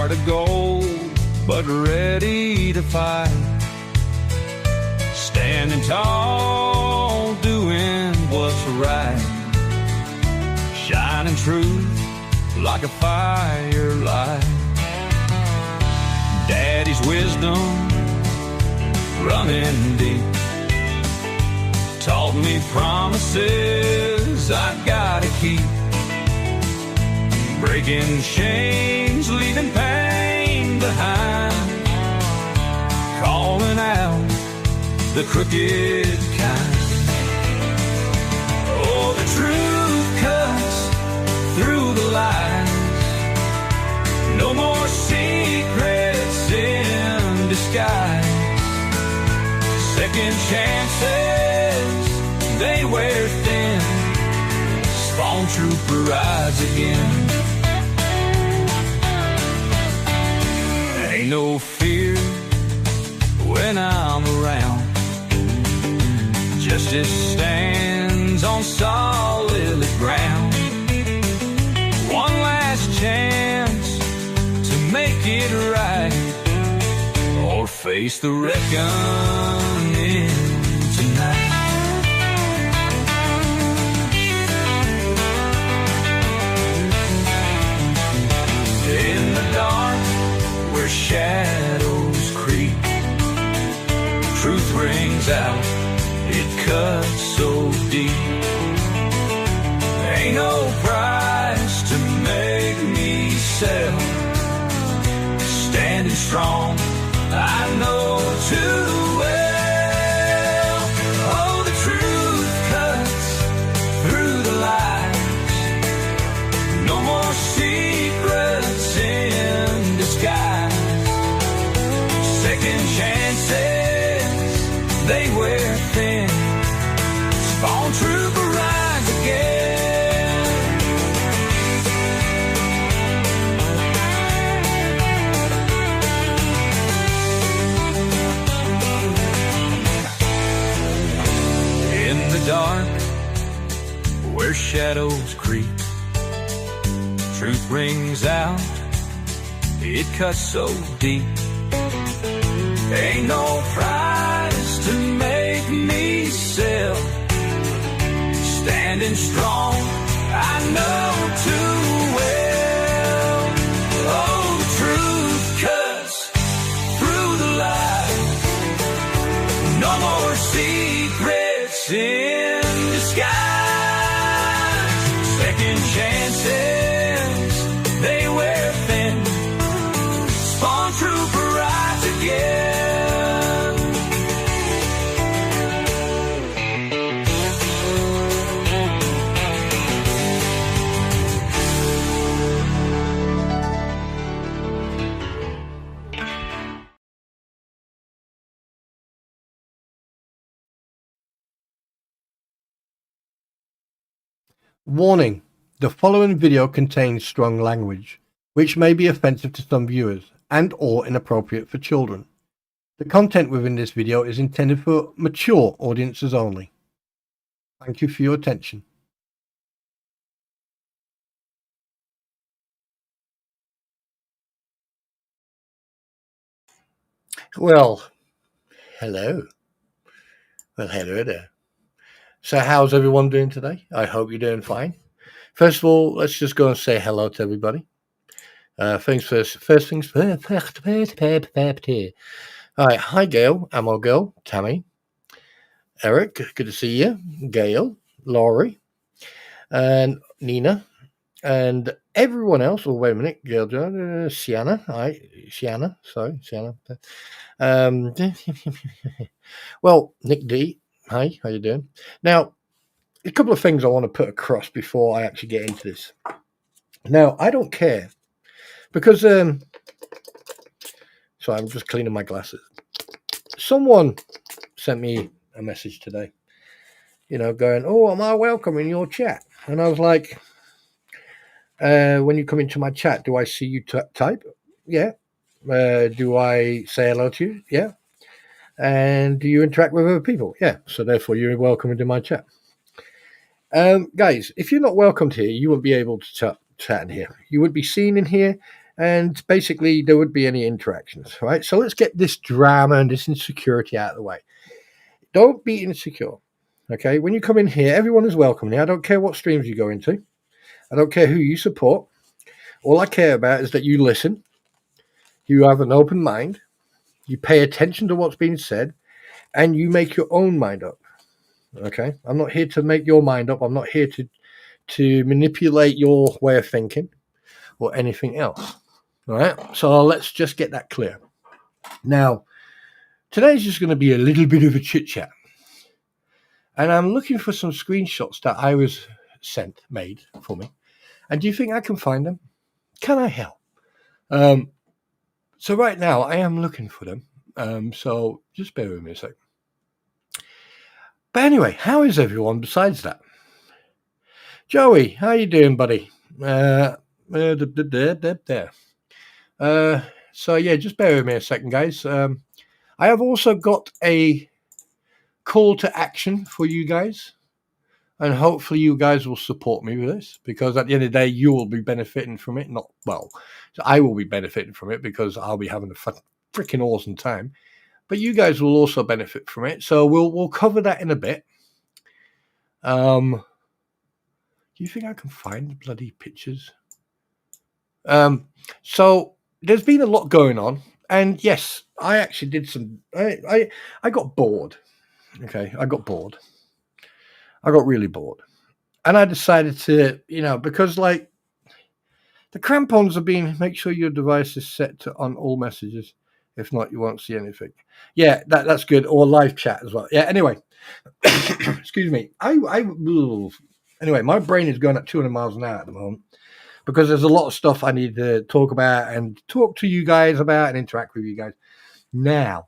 heart of gold, but ready to fight. Standing tall, doing what's right. Shining truth like a firelight. Daddy's wisdom running deep taught me promises I've gotta keep. Breaking chains, leaving pain behind. Calling out the crooked kind. Oh, the truth cuts through the lies. No more secrets in disguise. Second chances, they wear thin. Spawntrooper rides again. Ain't no fear when I'm around. Justice stands on solid ground. One last chance to make it right, or face the reckoning tonight. In the dark, where shadows creep, truth rings out, it cuts so deep. Ain't no price to make me sell. Standing strong, I know too well. Oh, the truth cuts through the lies. No more secrets in disguise. Second chances, they wear thin. Spawntrooper rides again. In the dark, where shadows creep, truth rings out, it cuts so deep. Ain't no price to make me sell. Standing strong, I know too well. Oh, the truth cuts through the lies. No more secrets in disguise. Second chances, they wear thin. Spawntrooper rides again. Warning: the following video contains strong language, which may be offensive to some viewers and or inappropriate for children. The content within this video is intended for mature audiences only. Thank you for your attention. Well, hello. Well, hello there. So how's everyone doing today? I hope you're doing fine. First of all, let's just go and say hello to everybody. Things first. First things first. All right. Hi, Gail, Ammo Girl, Tammy, Eric. Good to see you. Gail, Laurie, and Nina, and everyone else. Oh, wait a minute. Gail, Sienna. Hi, Sienna. Sorry, Sienna. Well, Nick D. Hi, how you doing? Now, a couple of things I want to put across before I actually get into this. Now, I don't care because sorry, I'm just cleaning my glasses. Someone sent me a message today, going, "Oh, am I welcome in your chat?" And I was like, when you come into my chat, do I see you type? Yeah. Do I say hello to you? Yeah. And do you interact with other people? Yeah. So therefore, you're welcome into my chat. Guys, if you're not welcomed here, you won't be able to chat in here. You would be seen in here, and basically there would be any interactions, right? So let's get this drama and this insecurity out of the way. Don't be insecure, okay? When you come in here, everyone is welcome here. I don't care what streams you go into. I don't care who you support. All I care about is that you listen, you have an open mind, you pay attention to what's being said, and you make your own mind up, okay? I'm not here to make your mind up. I'm not here to manipulate your way of thinking or anything else, all right? So let's just get that clear. Now, today's just going to be a little bit of a chit-chat. And I'm looking for some screenshots that I was made for me. And do you think I can find them? Can I help? So right now, I am looking for them. So just bear with me a second. But anyway, how is everyone besides that? Joey, how you doing, buddy? There. So yeah, just bear with me a second, guys. I have also got a call to action for you guys, and hopefully you guys will support me with this, because at the end of the day, you will be benefiting from it. I will be benefiting from it because I'll be having a freaking awesome time, but you guys will also benefit from it. So we'll cover that in a bit. Do you think I can find the bloody pictures? So there's been a lot going on, and yes, I actually did some. I got bored. Okay, I got bored. I got really bored, and I decided to, because like the crampons are being, make sure your device is set to on all messages. If not, you won't see anything. Yeah, that's good. Or live chat as well. Yeah. Anyway, excuse me. Anyway, my brain is going at 200 miles an hour at the moment, because there's a lot of stuff I need to talk about and talk to you guys about and interact with you guys. Now,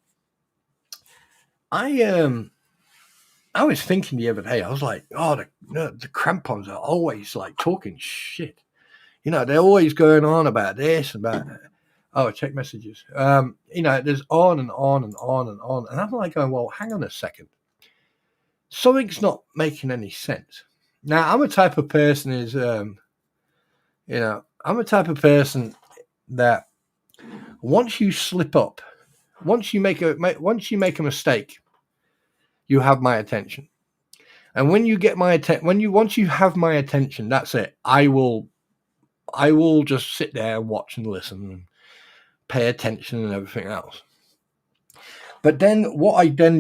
I was thinking the other day, I was like, oh, the crampons are always like talking shit. They're always going on about this, about that. Oh, check messages. There's on and on and on and on. And I'm like going, well, hang on a second. Something's not making any sense. Now, I'm a type of person I'm a type of person that once you slip up, once you make a mistake, you have my attention. And when you get my attention, once you have my attention, that's it. I will just sit there and watch and listen and pay attention and everything else. But then what I then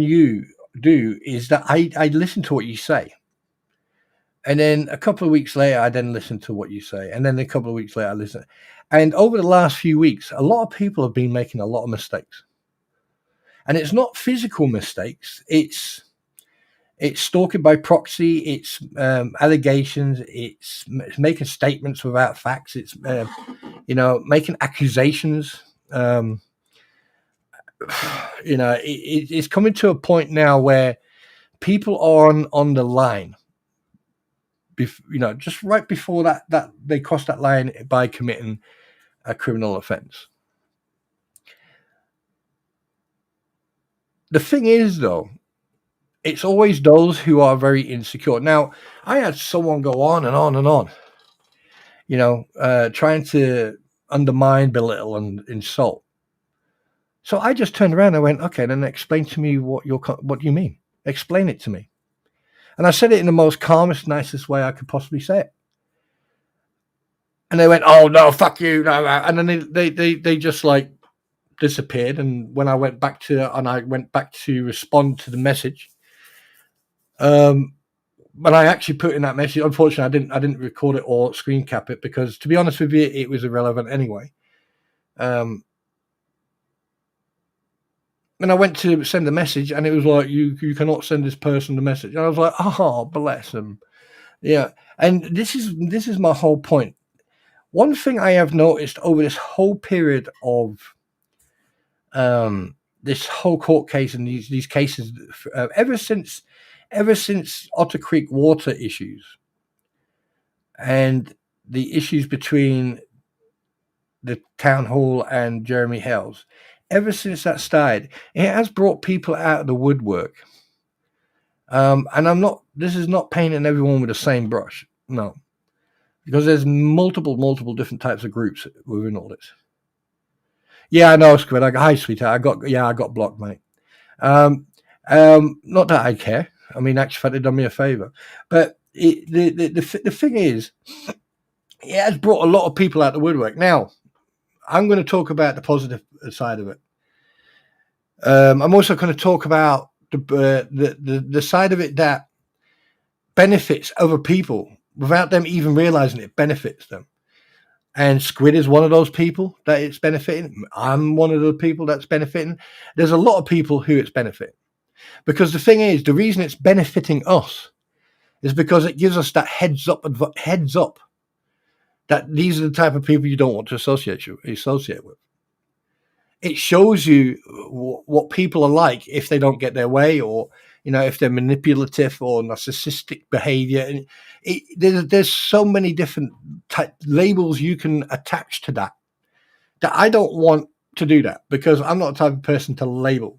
do is that I listen to what you say. And then a couple of weeks later, I then listen to what you say. And then a couple of weeks later, I listen. And over the last few weeks, a lot of people have been making a lot of mistakes. And it's not physical mistakes. It's stalking by proxy. It's allegations. It's making statements without facts. It's, making accusations. It's coming to a point now where people are on the line. Just right before that they cross that line by committing a criminal offense. The thing is, though, it's always those who are very insecure. Now, I had someone go on and on and on, trying to undermine, belittle, and insult. So I just turned around and I went, okay, then explain to me what you mean. Explain it to me. And I said it in the most calmest, nicest way I could possibly say it. And they went, oh, no, fuck you. No. And then they just like disappeared. And when I went back to respond to the message, but I actually put in that message. Unfortunately, I didn't record it or screen cap it because, to be honest with you, it was irrelevant anyway. And I went to send the message, and it was like, you cannot send this person the message. And I was like, oh, bless them. Yeah. And this is my whole point. One thing I have noticed over this whole period of this whole court case and these cases, ever since Otter Creek water issues and the issues between the town hall and Jeremy Hells, ever since that started, it has brought people out of the woodwork. And this is not painting everyone with the same brush. No. Because there's multiple different types of groups within all this. Yeah, I know, Squid. Hi, sweetheart. I got blocked, mate. Not that I care. I mean, actually, they've done me a favor. But the thing is, it has brought a lot of people out of the woodwork. Now, I'm going to talk about the positive side of it. I'm also going to talk about the side of it that benefits other people without them even realizing it benefits them. And Squid is one of those people that it's benefiting. I'm one of the people that's benefiting. There's a lot of people who it's benefiting. Because the thing is, the reason it's benefiting us is because it gives us that heads up that these are the type of people you don't want to associate with. It shows you what people are like if they don't get their way, or if they're manipulative or narcissistic behavior. And there's so many different labels you can attach to that I don't want to do that, because I'm not the type of person to label.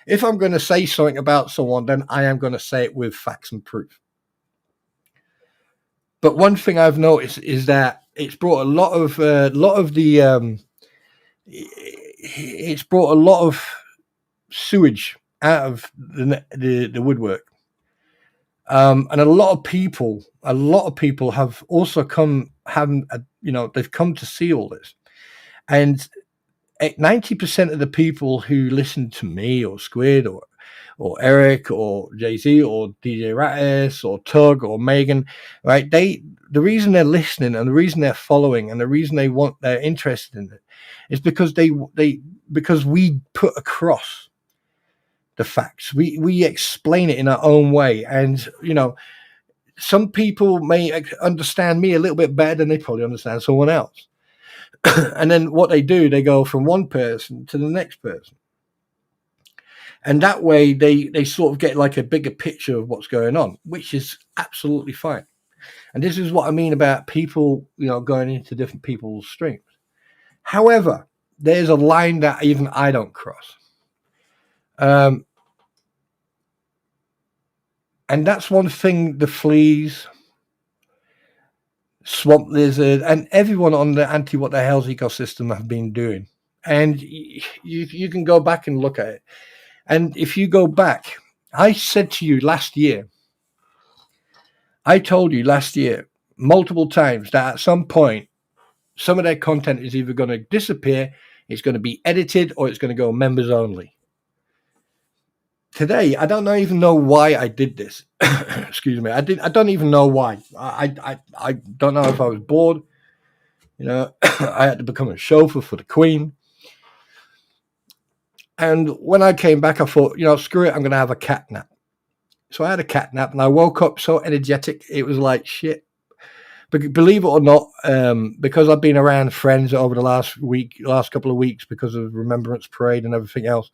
If I'm going to say something about someone, then I am going to say it with facts and proof. But one thing I've noticed is that it's brought a lot of it's brought a lot of sewage out of the woodwork, and a lot of people have also they've come to see all this, and 90% of the people who listen to me or Squid or Eric or Jay-Z or DJ Ratis or Tug or Megan, right? The reason they're listening and the reason they're following and the reason they're interested in it is because because we put across the facts. We explain it in our own way. And, some people may understand me a little bit better than they probably understand someone else. And then what they do, they go from one person to the next person. And that way they sort of get like a bigger picture of what's going on, which is absolutely fine. And this is what I mean about people, going into different people's streams. However, there's a line that even I don't cross. And that's one thing the fleas, swamp lizard, and everyone on the anti-what the hell's ecosystem have been doing. And you can go back and look at it. And if you go back, I said to you last year, I told you last year multiple times that at some point, some of their content is either going to disappear, it's going to be edited, or it's going to go members only. Today, I don't even know why I did this. Excuse me. I don't even know why. I don't know if I was bored. I had to become a chauffeur for the Queen. And when I came back, I thought, screw it, I'm going to have a cat nap. So I had a cat nap, and I woke up so energetic, it was like shit. But believe it or not, because I've been around friends over the last couple of weeks because of Remembrance Parade and everything else,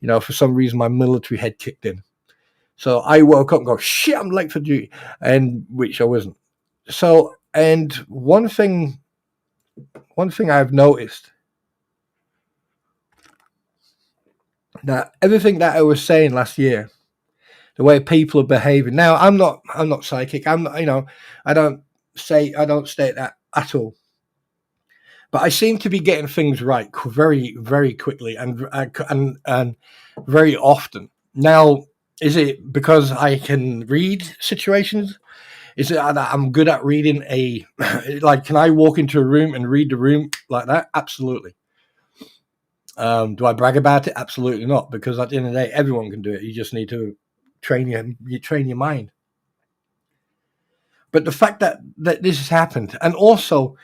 for some reason my military head kicked in. So I woke up and go, shit, I'm late for duty, and which I wasn't. So, and one thing I've noticed, that everything that I was saying last year, the way people are behaving. Now, I'm not psychic. I'm not, I don't state that at all. But I seem to be getting things right very, very quickly and very often. Now, is it because I can read situations? Is it that I'm good at reading can I walk into a room and read the room like that? Absolutely. Do I brag about it? Absolutely not, because at the end of the day, everyone can do it. You just need to train your mind. But the fact that this has happened, and also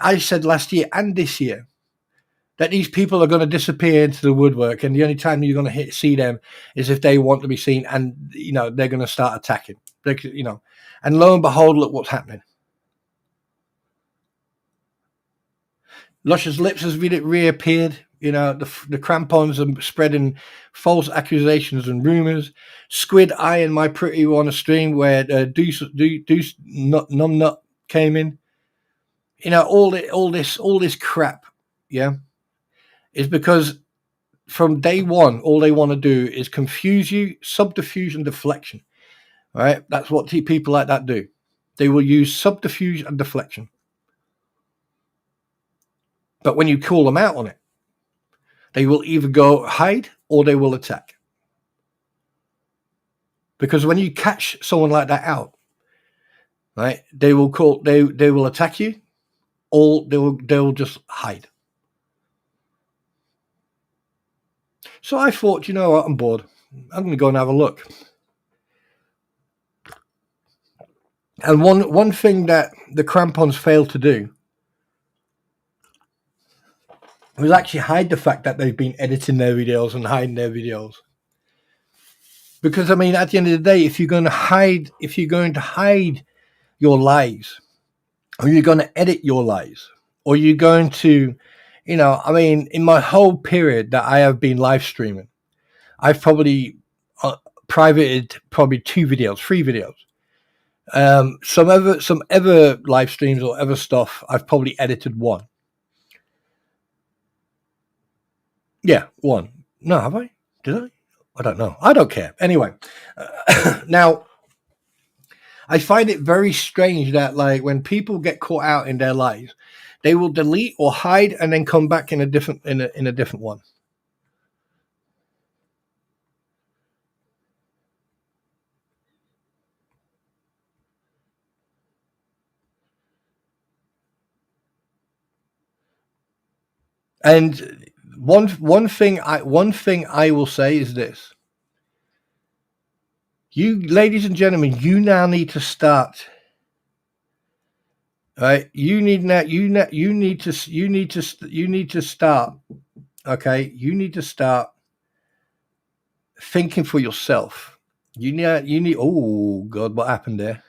I said last year and this year that these people are going to disappear into the woodwork, and the only time you're going to see them is if they want to be seen, and they're going to start attacking. And lo and behold, look what's happening. Luscious Lips has reappeared. The crampons are spreading false accusations and rumors. Squid, I and my pretty were on a stream where Deuce Numnut came in. All this crap, yeah, is because from day one, all they want to do is confuse you, subterfuge and deflection. All right, that's what people like that do. They will use subterfuge and deflection. But when you call them out on it, They will either go hide or they will attack. Because when you catch someone like that out, right, they will attack you, or they will just hide. So I thought, you know what, I'm bored. I'm going to go and have a look. And one thing that the crampons failed to do was actually hide the fact that they've been editing their videos and hiding their videos. Because I mean, at the end of the day, if you're going to hide your lies, or you're going to edit your lies, or you're going to, you know, I mean, in my whole period that I have been live streaming, I've probably privated probably 3 videos. Some other live streams or other stuff, I've probably edited 1. Yeah, 1. No, have I? Did I? I don't know. I don't care. Anyway, now I find it very strange that, like, when people get caught out in their lies, they will delete or hide and then come back in a different one. And one thing I will say is this: you, ladies and gentlemen, you now need to start. Right? You need to start. Okay, you need to start thinking for yourself. You need. Oh God, what happened there?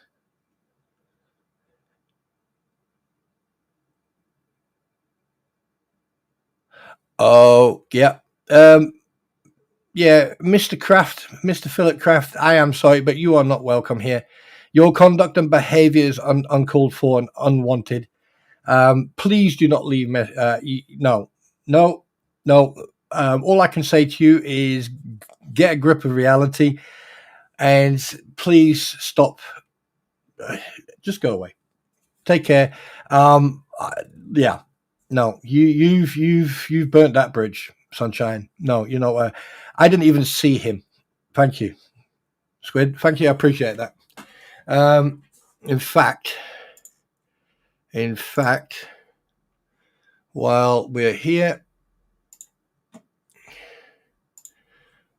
Oh yeah. Yeah, Mr. Kraft, Mr. Philip Kraft, I am sorry, but you are not welcome here. Your conduct and behavior is uncalled for and unwanted. Please do not leave. No. All I can say to you is get a grip of reality, and please stop. Just go away. Take care. Yeah. No, you've burnt that bridge, sunshine. No, you know, I didn't even see him. Thank you, Squid. Thank you. I appreciate that. In fact, while we're here,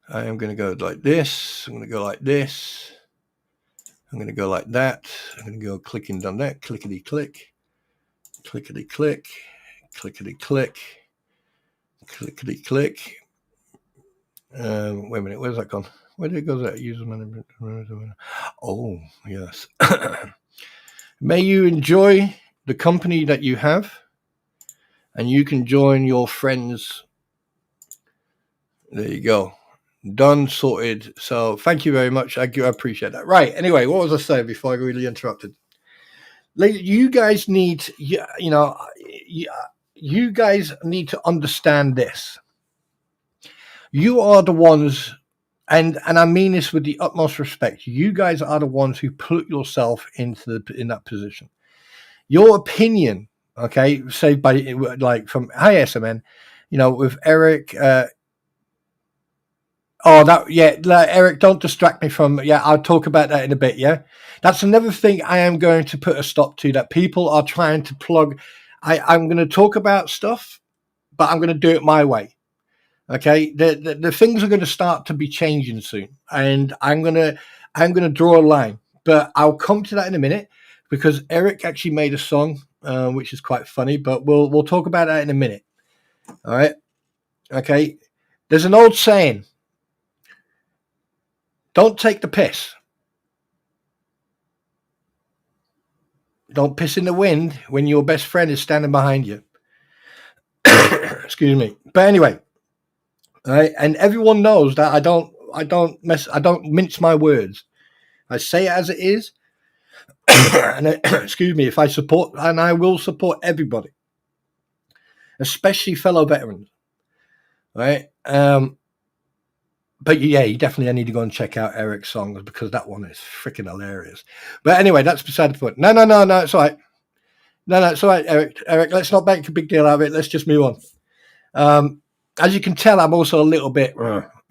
I am going to go like this. I'm going to go like this. I'm going to go like that. I'm going to go clicking down that. Clickety click. Clickety click. Clickety click. Clickety click. Wait a minute. Where's that gone? Where did it go? That user management. Oh, yes. May you enjoy the company that you have, and you can join your friends. There you go. Done, sorted. So thank you very much. I appreciate that. Right. Anyway, what was I saying before I really interrupted? You guys need, you guys need to understand this. You are the ones, and I mean this with the utmost respect. You guys are the ones who put yourself in that position. Your opinion, okay, say by like from SMN, with Eric. Eric, don't distract me from. Yeah, I'll talk about that in a bit. Yeah, that's another thing I am going to put a stop to. That people are trying to plug. I'm going to talk about stuff, but I'm going to do it my way. Okay, the things are going to start to be changing soon, and I'm gonna draw a line. But I'll come to that in a minute, because Eric actually made a song, which is quite funny. But we'll talk about that in a minute. All right. Okay. There's an old saying: don't take the piss. Don't piss in the wind when your best friend is standing behind you. Excuse me. But anyway, right? And everyone knows that I don't mince my words. I say it as it is. And excuse me, if I support, and I will support everybody, especially fellow veterans, right? But yeah, you definitely need to go and check out Eric's songs, because that one is freaking hilarious. But anyway, that's beside the point. No, it's all right. No, it's all right, Eric. Let's not make a big deal out of it. Let's just move on. as you can tell, I'm also a little bit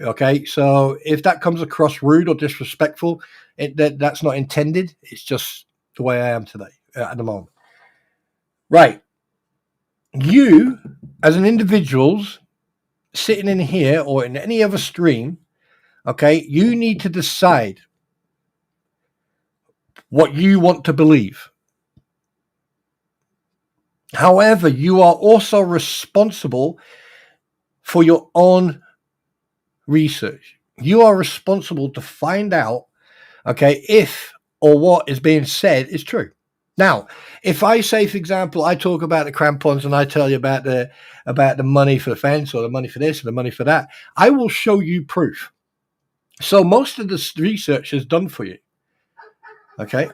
okay. So if that comes across rude or disrespectful, that's not intended. It's just the way I am today at the moment. Right. You, as an individual's sitting in here or in any other stream, okay, you need to decide what you want to believe. However, you are also responsible for your own research. You are responsible to find out, okay, if or what is being said is true. Now, if I say, for example, I talk about the crampons and I tell you about the money for the fence or the money for this or the money for that, I will show you proof. So most of the research is done for you. Okay,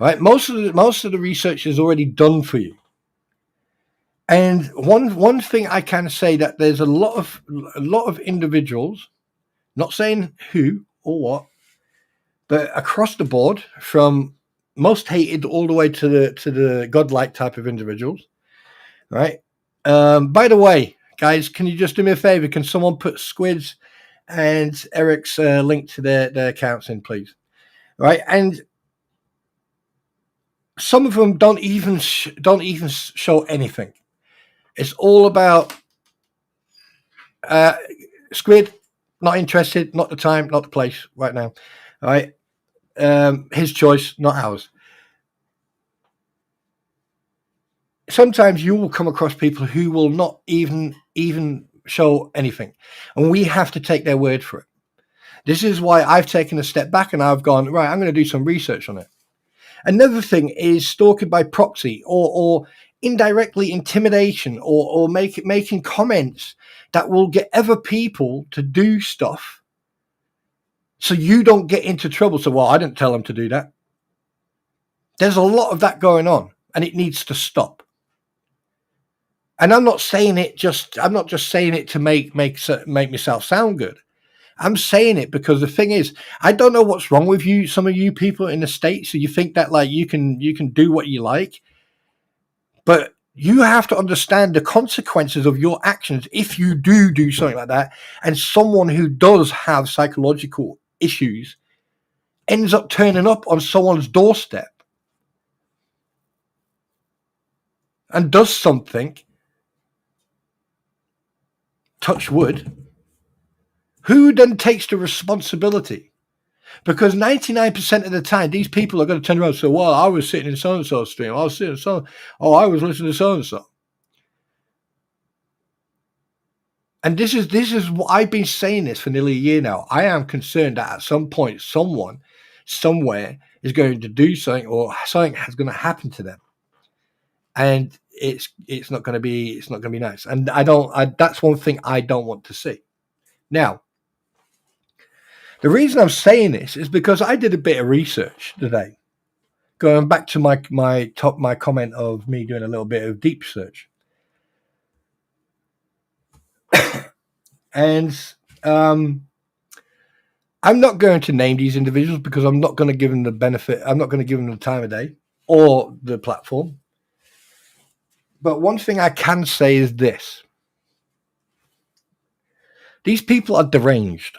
right? Most of the research is already done for you. And one thing I can say that there's a lot of individuals, not saying who or what, but across the board, from most hated all the way to the godlike type of individuals, right? By the way, guys, can you just do me a favor? Can someone put Squid's and Eric's link to their accounts in, please? Right, and some of them don't even show anything. It's all about Squid, not interested, not the time, not the place right now. All right, his choice, not ours. Sometimes you will come across people who will not even show anything, and we have to take their word for it. This is why I've taken a step back and I've gone, right, I'm going to do some research on it. Another thing is stalking by proxy or indirectly intimidation or making comments that will get other people to do stuff so you don't get into trouble. So, well, I didn't tell them to do that. There's a lot of that going on and it needs to stop. And I'm not saying it to make myself sound good. I'm saying it because the thing is, I don't know what's wrong with you, some of you people in the States. So you think that like you can do what you like, but you have to understand the consequences of your actions if you do something like that. And someone who does have psychological issues ends up turning up on someone's doorstep and does something, touch wood, who then takes the responsibility? Because 99% of the time, these people are going to turn around and say, well, I was sitting in so-and-so stream. I was sitting in so, oh, I was listening to so-and-so. And this is what I've been saying this for nearly a year now. I am concerned that at some point, someone, somewhere is going to do something or something is going to happen to them. And it's not going to be nice. And that's one thing I don't want to see. Now, the reason I'm saying this is because I did a bit of research today. Going back to my comment of me doing a little bit of deep search. And I'm not going to name these individuals because I'm not going to give them the benefit. I'm not going to give them the time of day or the platform. But one thing I can say is this. These people are deranged.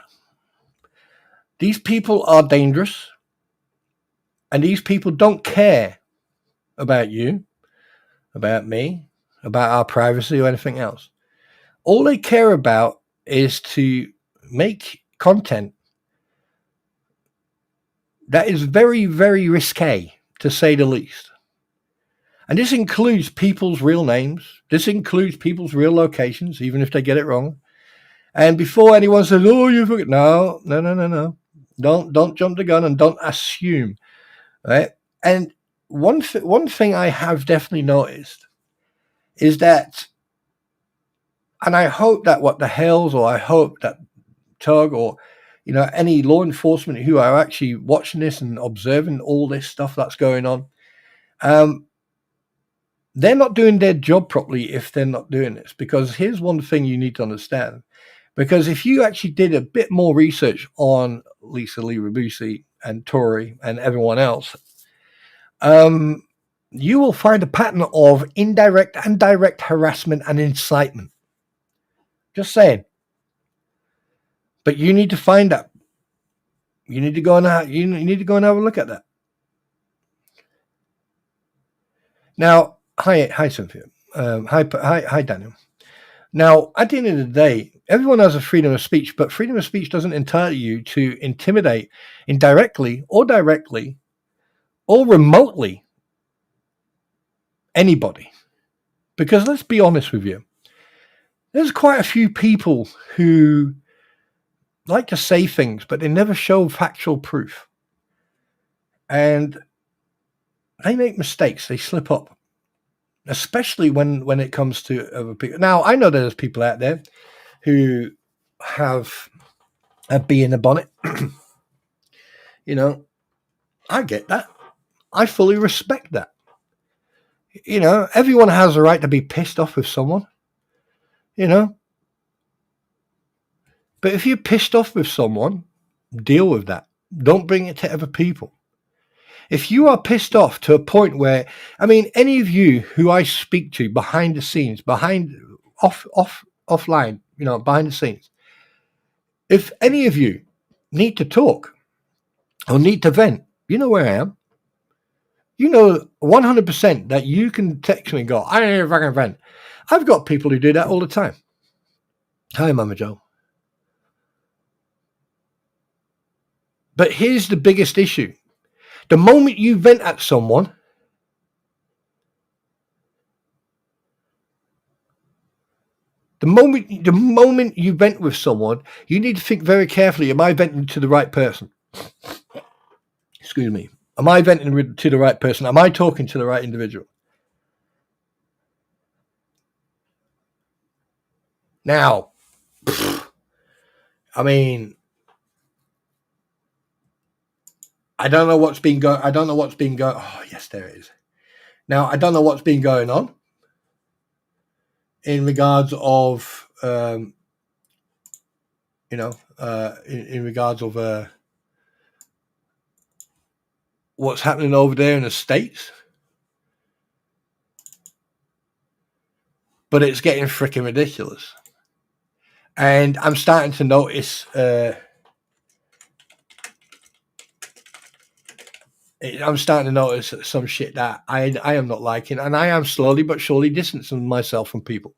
These people are dangerous. And these people don't care about you, about me, about our privacy or anything else. All they care about is to make content that is very, very risque, to say the least. And this includes people's real names. This includes people's real locations, even if they get it wrong. And before anyone says, oh, you forget, no. Don't jump the gun and don't assume, right? And one thing I have definitely noticed is that, and I hope that what the Hells, or I hope that Tug, or any law enforcement who are actually watching this and observing all this stuff that's going on, they're not doing their job properly if they're not doing this. Because here's one thing you need to understand. Because if you actually did a bit more research on Lisa Lee Rabusi and Tori and everyone else, you will find a pattern of indirect and direct harassment and incitement. Just saying. But you need to find that. You need to go and have a look at that. Now, hi Cynthia. Hi Daniel. Now, at the end of the day, everyone has a freedom of speech, but freedom of speech doesn't entitle you to intimidate indirectly or directly or remotely anybody. Because let's be honest with you, there's quite a few people who like to say things, but they never show factual proof. And they make mistakes. They slip up, especially when it comes to other people. Now, I know there's people out there who have a bee in the bonnet. You know, I get that. I fully respect that. You know, everyone has a right to be pissed off with someone, you know. But if you're pissed off with someone, deal with that. Don't bring it to other people. If you are pissed off to a point where, I mean, any of you who I speak to behind the scenes, offline, you know, behind the scenes, if any of you need to talk or need to vent, you know where I am. You know 100% that you can text me and go, I don't know if I can vent. I've got people who do that all the time. Hi, Mama Joe. But here's the biggest issue. The moment you vent at someone, the moment you vent with someone, you need to think very carefully, am I venting to the right person? Excuse me. Am I venting to the right person? Am I talking to the right individual? Now, I mean, I don't know what's been going. Oh, yes, there it is. Now, I don't know what's been going on in regards of, in regards of what's happening over there in the States. But it's getting freaking ridiculous. And I'm starting to notice some shit that I am not liking, and I am slowly but surely distancing myself from people.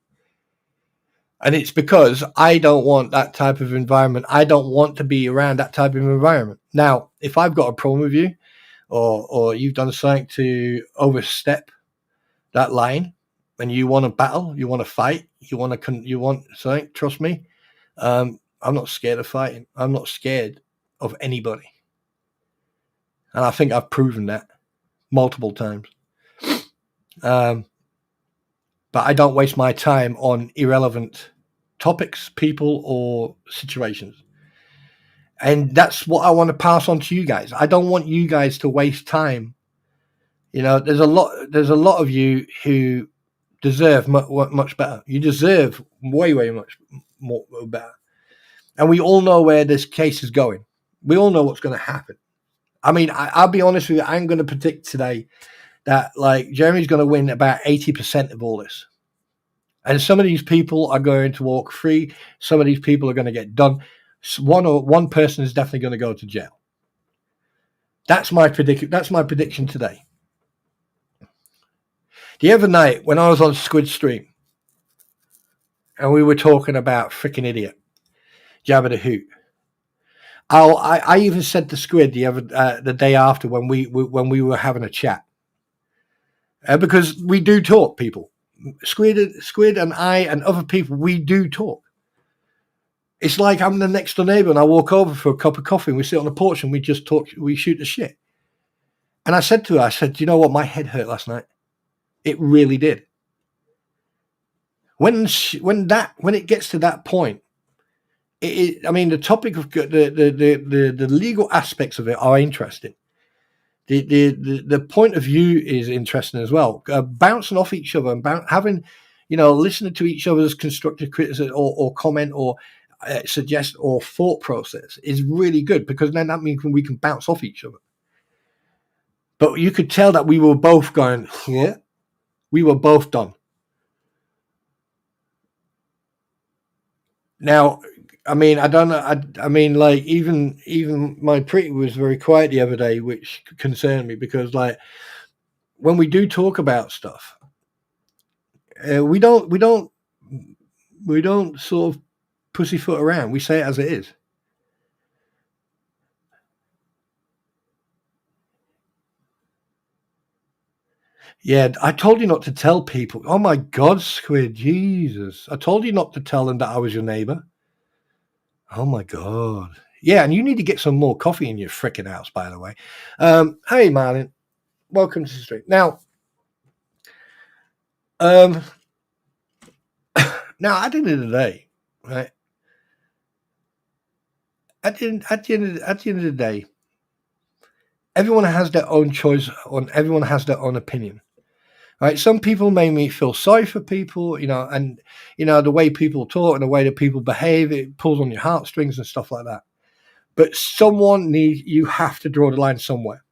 And it's because I don't want that type of environment. I don't want to be around that type of environment. Now, if I've got a problem with you, or you've done something to overstep that line, and you want to battle, you want to fight, you want something, trust me, I'm not scared of fighting. I'm not scared of anybody. And I think I've proven that multiple times. But I don't waste my time on irrelevant topics, people, or situations. And that's what I want to pass on to you guys. I don't want you guys to waste time. You know, there's a lot of you who deserve much better. You deserve way much more better. And we all know where this case is going. We all know what's going to happen. I mean, I'll be honest with you. I'm going to predict today that, like, Jeremy's going to win about 80% of all this. And some of these people are going to walk free. Some of these people are going to get done. One person is definitely going to go to jail. That's my prediction today. The other night when I was on Squid Stream and we were talking about freaking idiot, Jabba the Hoot. I even said to Squid the day after when we were having a chat, because we do talk, people. Squid and I and other people, we do talk. It's like I'm the next door neighbor and I walk over for a cup of coffee and we sit on the porch and we just talk, we shoot the shit. And I said to her, do you know what? My head hurt last night. It really did. When it gets to that point, I mean, the topic of the legal aspects of it are interesting. The point of view is interesting as well. Bouncing off each other and having, listening to each other's constructive criticism or comment or suggest or thought process is really good, because then that means we can bounce off each other. But you could tell that we were both going, yeah, we were both done. Now, I mean, I don't know. I mean, like even my pretty was very quiet the other day, which concerned me because, like, when we do talk about stuff, we don't sort of pussyfoot around. We say it as it is. Yeah, I told you not to tell people. Oh my God, Squid, Jesus! I told you not to tell them that I was your neighbor. Oh my God. Yeah, and you need to get some more coffee in your frickin' house, by the way. Hey, Marlon, welcome to the stream. Now, now at the end of the day, right? At the end of the day, everyone has their own choice, everyone has their own opinion. Right? Some people make me feel sorry for people, and the way people talk and the way that people behave, it pulls on your heartstrings and stuff like that. But you have to draw the line somewhere.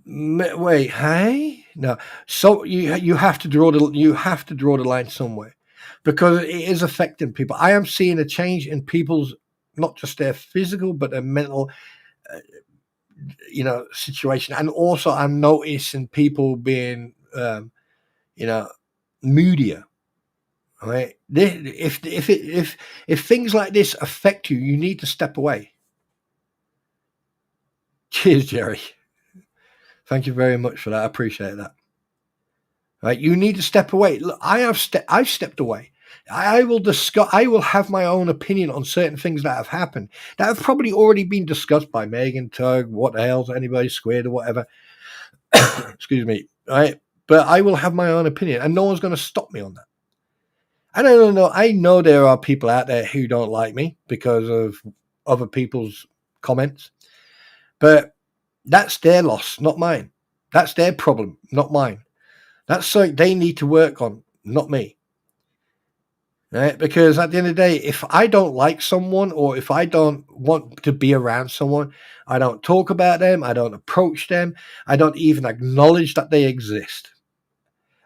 Wait, hey, no. So you have to draw the line somewhere, because it is affecting people. I am seeing a change in people's, not just their physical but their mental, situation, and also I'm noticing people being, moodier. Right? If things like this affect you, you need to step away. Cheers, Jerry. Thank you very much for that. I appreciate that. Right? You need to step away. Look, I've stepped away. I will have my own opinion on certain things that have happened that have probably already been discussed by Megan, Tug, what the hell's anybody, Squid, or whatever. Excuse me. Right? But I will have my own opinion, and no one's going to stop me on that. I don't know. I know there are people out there who don't like me because of other people's comments, but that's their loss, not mine. That's their problem, not mine. That's something they need to work on, not me. Right? Because at the end of the day, if I don't like someone, or if I don't want to be around someone, I don't talk about them, I don't approach them, I don't even acknowledge that they exist.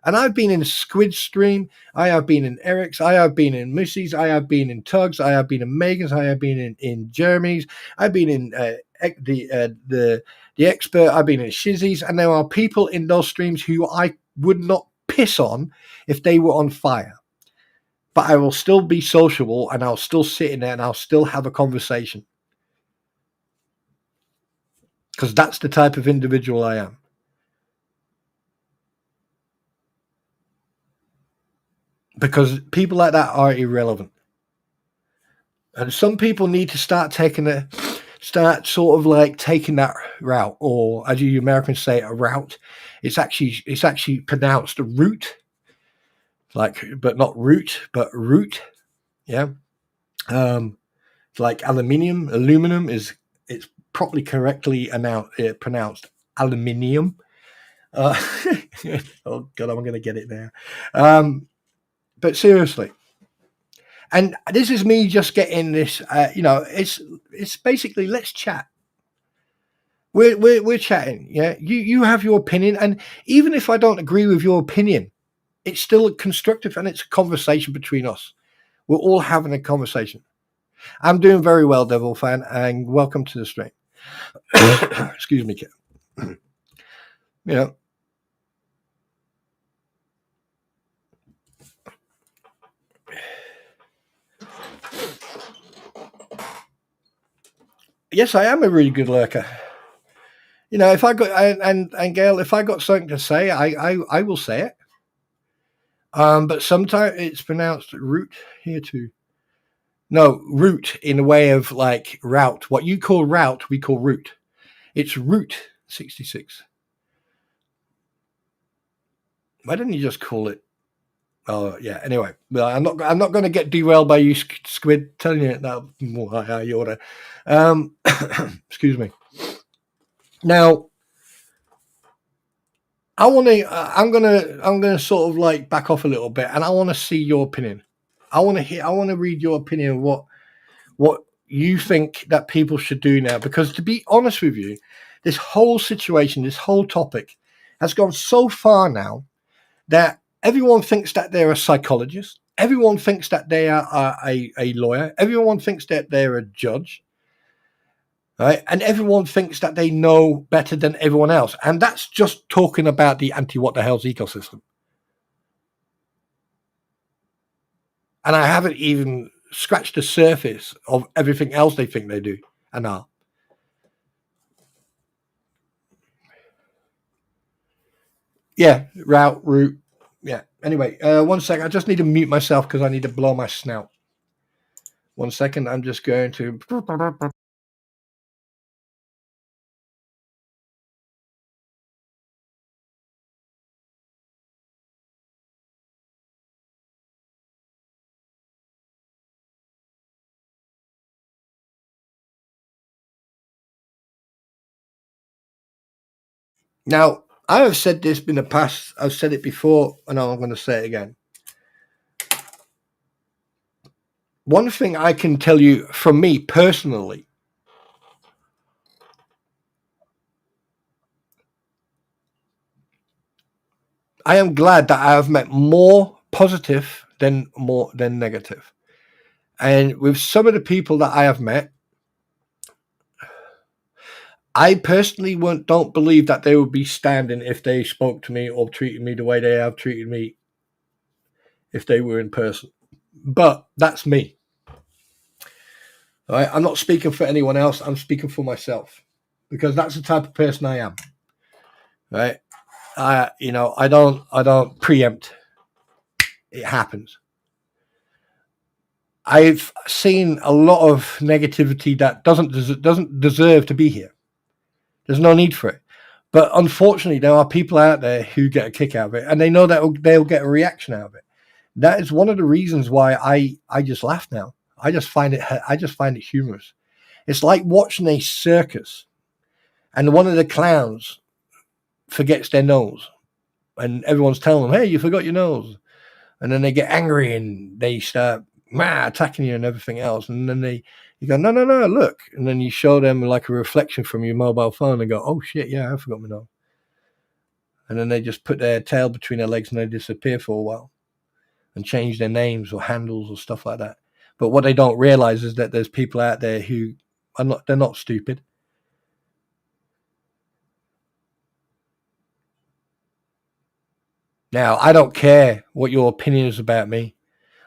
And I've been in Squid Stream, I have been in Eric's, I have been in Missy's, I have been in Tug's, I have been in Megan's, I have been in Jeremy's, I've been in the Expert, I've been in Shizzy's, and there are people in those streams who I would not piss on if they were on fire. But I will still be sociable, and I'll still sit in there, and I'll still have a conversation. Because that's the type of individual I am. Because people like that are irrelevant. And some people need to start sort of like taking that route, or as you Americans say, a route. It's actually pronounced route, but not root, but root. Yeah. Like aluminum it's properly correctly pronounced aluminium. Oh God, I'm going to get it now. But seriously, and this is me just getting this. It's basically, let's chat. We're chatting. Yeah, you have your opinion, and even if I don't agree with your opinion, it's still constructive, and it's a conversation between us. We're all having a conversation. I'm doing very well, Devil Fan, and welcome to the stream. Excuse me, kid. Yes, I am a really good lurker. If I got and Gail, if I got something to say, I will say it. But sometimes it's pronounced root here too. No, root in a way of like route. What you call route, we call root. It's Route 66. Why didn't you just call it? Oh yeah. Anyway, well, I'm not going to get derailed by you, Squid, telling you that you ought to. Excuse me. Now, I'm gonna sort of like back off a little bit, and I want to see your opinion. I want to read your opinion of what you think that people should do now. Because to be honest with you, this whole situation, this whole topic has gone so far now that Everyone thinks that they're a psychologist. Everyone thinks that they are a lawyer. Everyone thinks that they're a judge. Right? And everyone thinks that they know better than everyone else. And that's just talking about the anti-what the hell's ecosystem. And I haven't even scratched the surface of everything else they think they do and are. Yeah, root. Yeah. Anyway, 1 second. I just need to mute myself because I need to blow my snout. 1 second. I'm just going to. Now, I have said this in the past. I've said it before, and I'm going to say it again. One thing I can tell you from me personally, I am glad that I have met more positive than negative. And with some of the people that I have met, I personally don't believe that they would be standing if they spoke to me or treated me the way they have treated me if they were in person. But that's me. All right? I'm not speaking for anyone else. I'm speaking for myself because that's the type of person I am. Right? I don't preempt. It happens. I've seen a lot of negativity that doesn't deserve to be here. There's no need for it. But unfortunately, there are people out there who get a kick out of it, and they know that they'll get a reaction out of it. That is one of the reasons why I just laugh now. I just find it humorous. It's like watching a circus, and one of the clowns forgets their nose, and everyone's telling them, "Hey, you forgot your nose," and then they get angry and they start attacking you and everything else, and then you go, no, look, and then you show them like a reflection from your mobile phone and go, oh shit, yeah, I forgot my nose, and then they just put their tail between their legs and they disappear for a while and change their names or handles or stuff like that. But what they don't realize is that there's people out there who they're not stupid. Now, I don't care what your opinion is about me.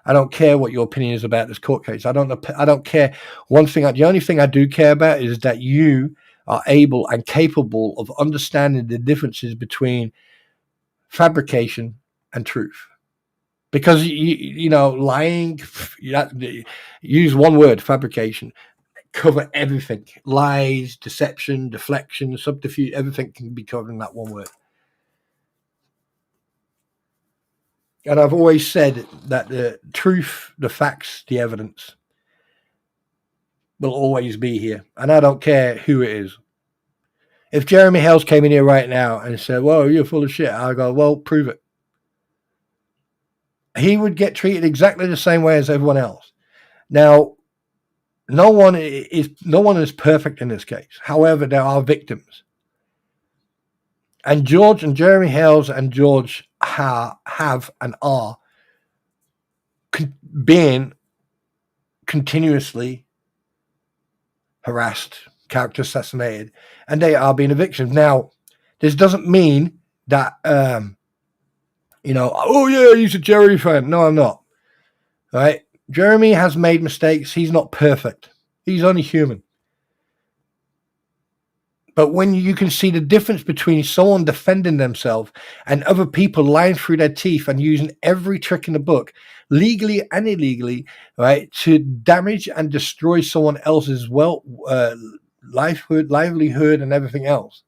I don't care what your opinion is about this court case. I don't care. The only thing I do care about is that you are able and capable of understanding the differences between fabrication and truth. Because, lying, use one word, fabrication, cover everything. Lies, deception, deflection, subterfuge, everything can be covered in that one word. And I've always said that the truth, the facts, the evidence will always be here. And I don't care who it is. If Jeremy Hells came in here right now and said, well, you're full of shit, I go, well, prove it. He would get treated exactly the same way as everyone else. Now, no one is perfect in this case. However, there are victims. And George and Jeremy Hells and George have and are being continuously harassed, character assassinated, and they are being a victim. Now, this doesn't mean that, oh yeah, he's a Jerry fan. No, I'm not. All right? Jeremy has made mistakes. He's not perfect. He's only human. But when you can see the difference between someone defending themselves and other people lying through their teeth and using every trick in the book, legally and illegally, right, to damage and destroy someone else's livelihood and everything else.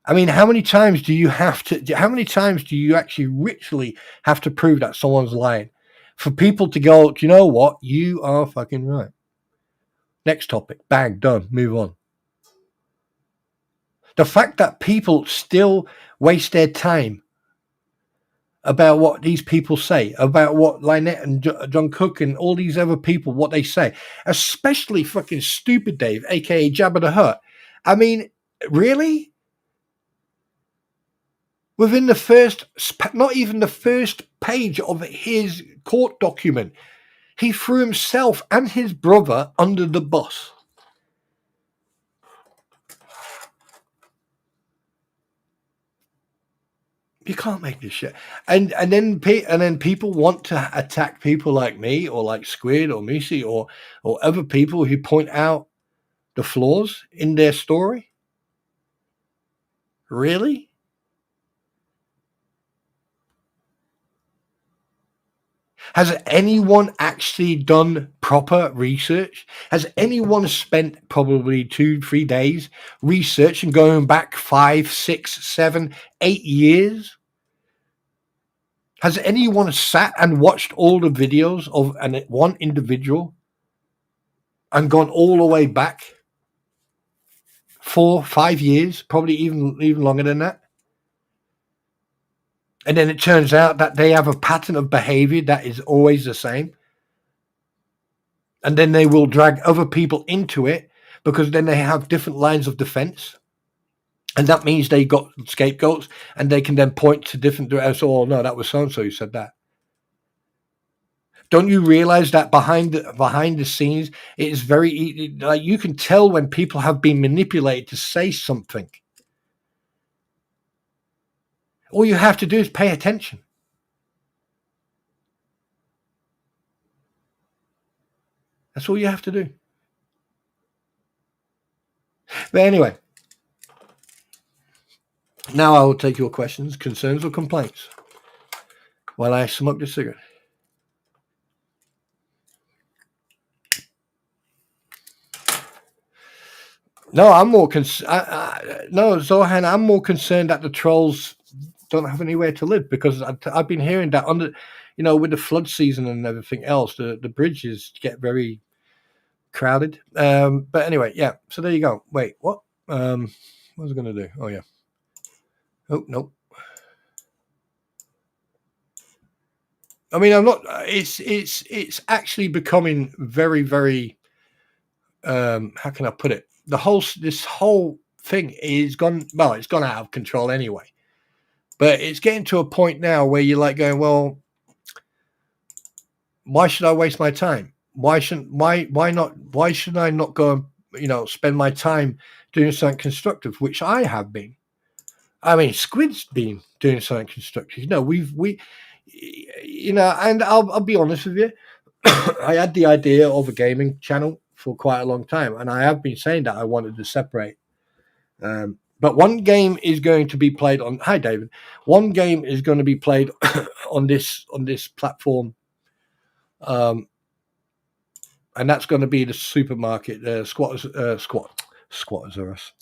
I mean, how many times do you actually ritually have to prove that someone's lying for people to go, do you know what? You are fucking right. Next topic. Bang, done. Move on. The fact that people still waste their time about what these people say, about what Lynette and John Cook and all these other people, what they say, especially fucking Stupid Dave, a.k.a. Jabba the Hutt. I mean, really? Within the first, not even the first page of his court document, he threw himself and his brother under the bus. You can't make this shit. And then people want to attack people like me or like Squid or Misi or other people who point out the flaws in their story. Really? Has anyone actually done proper research? Has anyone spent probably 2-3 days researching, going back 5, 6, 7, 8 years? Has anyone sat and watched all the videos of one individual and gone all the way back 4, 5 years, probably even longer than that? And then it turns out that they have a pattern of behavior that is always the same. And then they will drag other people into it because then they have different lines of defense. And that means they got scapegoats and they can then point to different directions. Oh, no, that was so-and-so who said that. Don't you realize that behind the scenes, it is very, like, you can tell when people have been manipulated to say something. All you have to do is pay attention. That's all you have to do. But anyway, now I will take your questions, concerns, or complaints while I smoke this cigarette. No, I'm more Zohan, I'm more concerned that the trolls don't have anywhere to live, because I've been hearing that with the flood season and everything else, the bridges get very crowded. But anyway, yeah. So there you go. Wait, what? What was I going to do? Oh yeah. Oh no. I mean, I'm not. It's actually becoming very, very. How can I put it? This whole thing is gone. Well, it's gone out of control anyway. But it's getting to a point now where you're like going, well, why should I waste my time? Why should I not go and spend my time doing something constructive, which I have been. I mean, Squid's been doing something constructive. And I'll be honest with you. I had the idea of a gaming channel for quite a long time, and I have been saying that I wanted to separate. But one game is going to be played on. Hi, David. One game is going to be played on this platform, and that's going to be the supermarket. Squatters Are Us.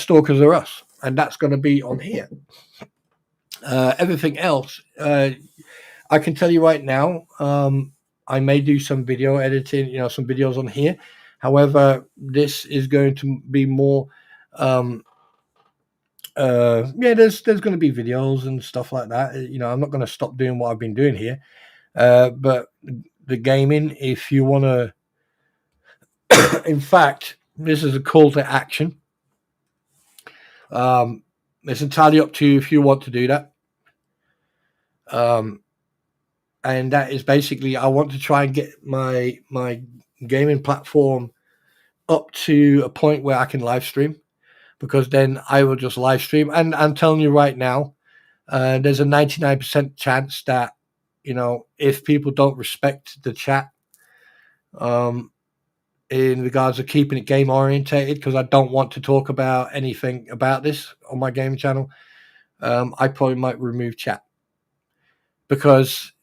Stalkers Are Us, and that's going to be on here. Everything else, I can tell you right now. I may do some video editing, some videos on here. However, this is going to be more. There's going to be videos and stuff like that. I'm not going to stop doing what I've been doing here. But the gaming, if you want to, in fact, this is a call to action. It's entirely up to you if you want to do that. And that is basically, I want to try and get my gaming platform up to a point where I can live stream, because then I will just live stream. And I'm telling you right now, there's a 99% chance that, if people don't respect the chat, in regards to keeping it game orientated, because I don't want to talk about anything about this on my gaming channel, I probably might remove chat, because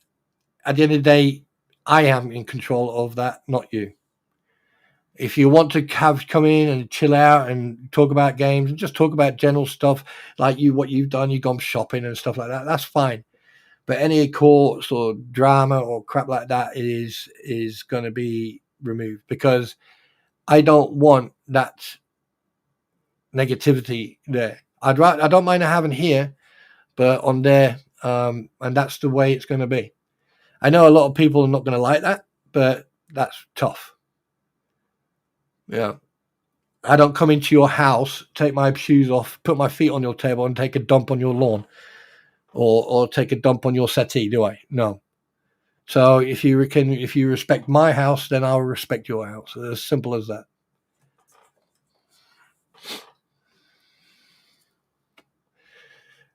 at the end of the day, I am in control of that, not you. If you want to come in and chill out and talk about games and just talk about general stuff like what you've done, you've gone shopping and stuff like that, that's fine. But any courts or drama or crap like that is going to be removed, because I don't want that negativity there. I don't mind having here, but on there, and that's the way it's going to be. I know a lot of people are not going to like that, but that's tough. Yeah. I don't come into your house, take my shoes off, put my feet on your table, and take a dump on your lawn. or take a dump on your settee, do I? No. So if you respect my house, then I'll respect your house. It's as simple as that.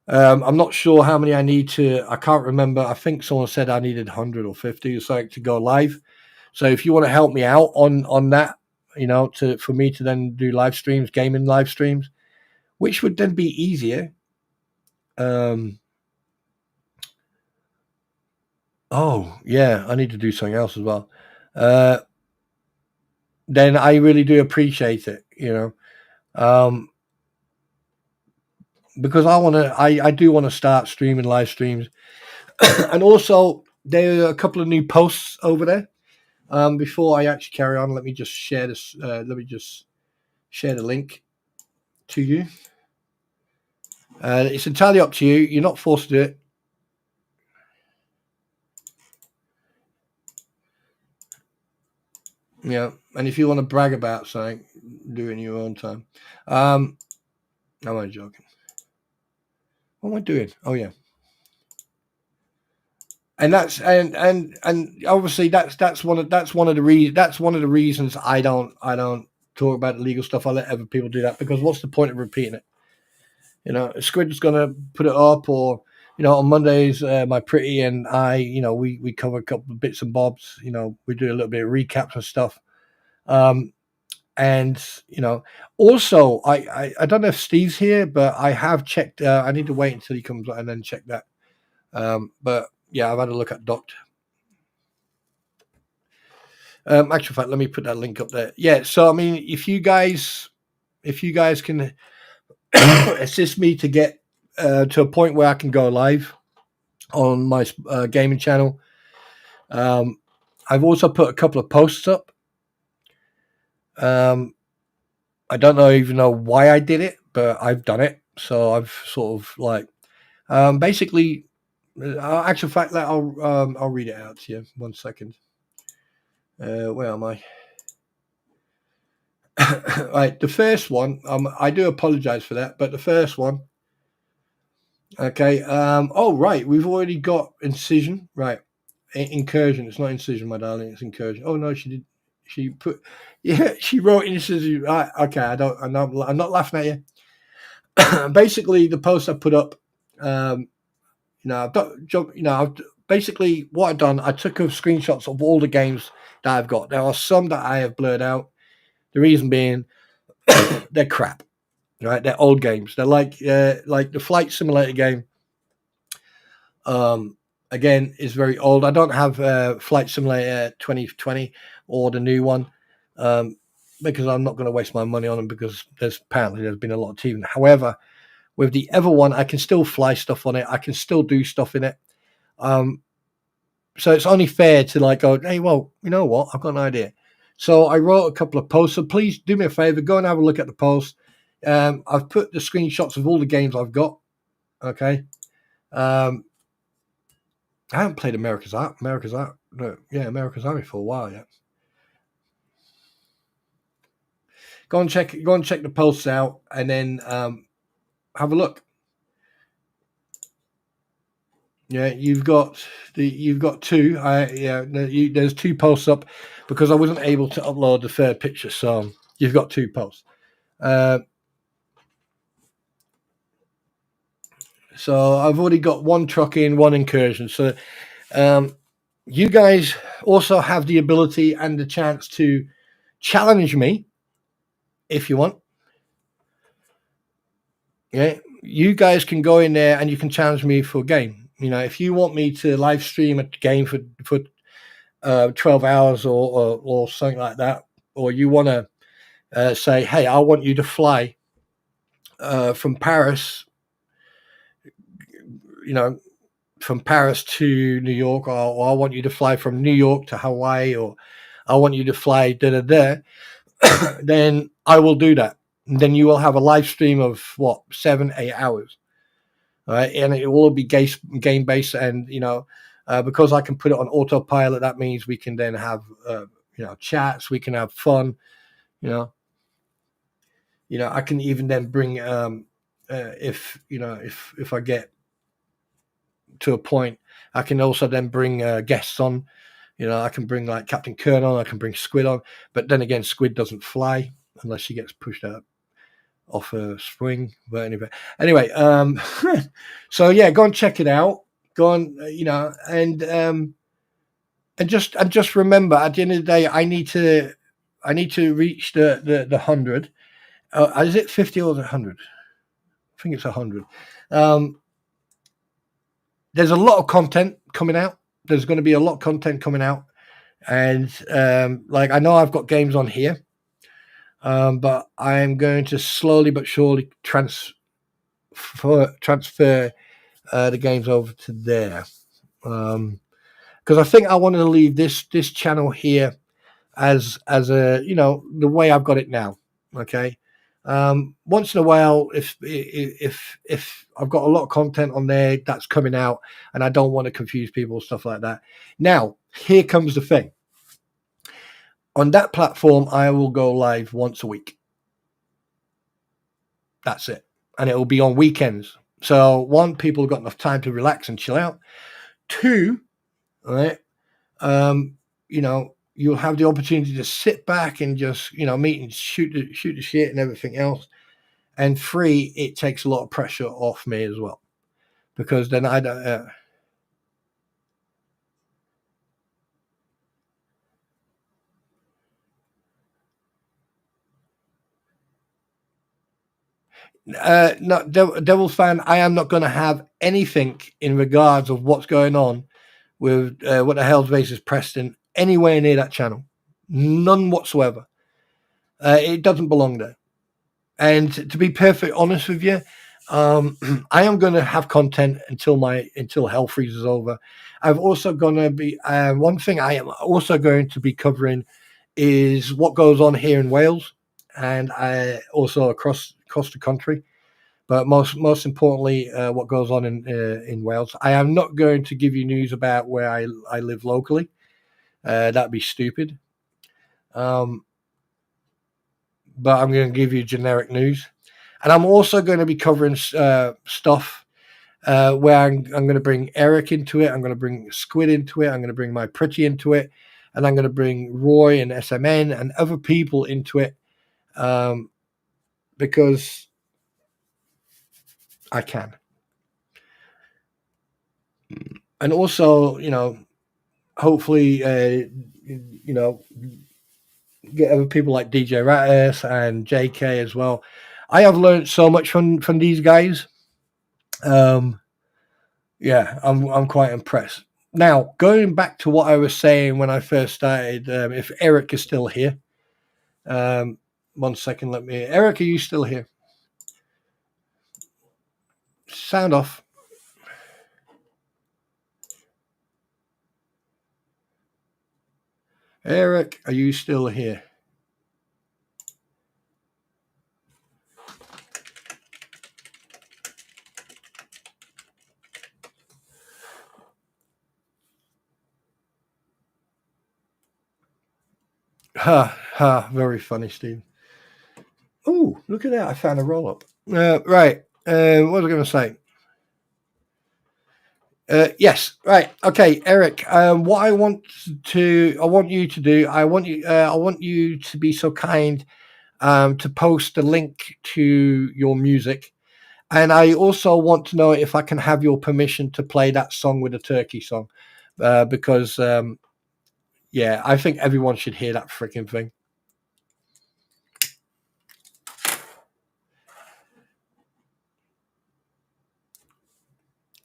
I'm not sure how many I need to. I can't remember. I think someone said I needed 100 or 50 or something to go live. So if you want to help me out on that, for me to then do live streams, gaming live streams, which would then be easier. Oh yeah, I need to do something else as well. Then I really do appreciate it, because I do want to start streaming live streams, and also there are a couple of new posts over there. Before I actually carry on, let me just share this. Let me just share the link to you. It's entirely up to you. You're not forced to do it. Yeah, and if you want to brag about something, do it in your own time. Am I joking? What am I doing? Oh yeah. And that's and obviously that's one of the reasons I don't talk about the legal stuff. I let other people do that, because what's the point of repeating it? Squid's gonna put it up, or on Mondays, my pretty and I, we cover a couple of bits and bobs. We do a little bit of recaps and stuff. And also I don't know if Steve's here, but I have checked. I need to wait until he comes and then check that. But yeah, I've had a look at Doc. Actual fact, let me put that link up there. Yeah, so I mean, if you guys can assist me to get to a point where I can go live on my gaming channel, I've also put a couple of posts up. I don't even know why I did it, but I've done it. So I've sort of like basically, actual fact, that I'll read it out to you. 1 second. Where am I? Right, the first one. I do apologize for that, but the first one. Okay. Oh right, we've already got incision. Right, incursion. It's not incision, my darling. It's incursion. Oh no, she did. She put. Yeah, she wrote incision. Right. Okay. I'm not laughing at you. Basically, the post I put up. Basically what I've done, I took screenshots of all the games that I've got. There are some that I have blurred out. The reason being, they're crap, right? They're old games. They're like the Flight Simulator game. Again, is very old. I don't have Flight Simulator 2020 or the new one, because I'm not going to waste my money on them, because there's been a lot of teething. However, with the other one, I can still fly stuff on it. I can still do stuff in it. So it's only fair to go, hey, well, you know what? I've got an idea. So I wrote a couple of posts. So please do me a favor, go and have a look at the post. I've put the screenshots of all the games I've got. Okay. I haven't played America's Army for a while yet. Go and check the posts out, and then have a look. Yeah, you've got two. There's two posts up, because I wasn't able to upload the third picture, so you've got two posts. So I've already got one truck in, one incursion. So you guys also have the ability and the chance to challenge me if you want. Yeah, you guys can go in there and you can challenge me for a game. If you want me to live stream a game for 12 hours or something like that, or you want to say, hey, I want you to fly from Paris, from Paris to New York, or I want you to fly from New York to Hawaii, or I want you to fly da-da-da, then I will do that. And then you will have a live stream of 7-8 hours. All right, and it will be game based, and because I can put it on autopilot, that means we can then have chats, we can have fun. I can even then bring if I get to a point. I can also then bring guests on. I can bring like Captain Kern on. I can bring Squid on. But then again, Squid doesn't fly unless she gets pushed out off a spring. But anyway, so yeah, go and check it out. Go on, and just remember, at the end of the day, I need to reach the 100. Is it 50 or 100? I think it's 100. There's a lot of content coming out. There's going to be a lot of content coming out, and I know I've got games on here, but I am going to slowly but surely transfer the games over to there, because I think I want to leave this channel here as a the way I've got it now. Okay. Once in a while, if I've got a lot of content on there that's coming out and I don't want to confuse people, stuff like that. Now, here comes the thing. On that platform, I will go live once a week. That's it. And it will be on weekends. So one, people have got enough time to relax and chill out. Two, right, you'll have the opportunity to sit back and just, meet and shoot the shit and everything else. And three, it takes a lot of pressure off me as well, because then I don't. No, Devil's fan. I am not going to have anything in regards of what's going on with what the hell's Races Preston anywhere near that channel. None whatsoever. It doesn't belong there. And to be perfectly honest with you, I am going to have content until hell freezes over. I've also going to be one thing I am also going to be covering is what goes on here in Wales, and also across the country. But most importantly, what goes on in Wales. I am not going to give you news about where I live locally. That'd be stupid. But I'm going to give you generic news. And I'm also going to be covering stuff where I'm going to bring Eric into it. I'm going to bring Squid into it. I'm going to bring My Pretty into it. And I'm going to bring Roy and SMN and other people into it, because I can. And also, hopefully, get other people like DJ Rattus and JK as well. I have learned so much from these guys. Yeah, I'm quite impressed. Now, going back to what I was saying when I first started, if Eric is still here, 1 second, Eric, are you still here? Sound off. Eric, are you still here? Very funny, Steve. Oh, look at that. I found a roll-up. Right. What was I going to say? Yes, right. Okay, Eric. What I want you to do, I want you to be so kind to post a link to your music, and I also want to know if I can have your permission to play that song with a turkey song, because yeah, I think everyone should hear that freaking thing.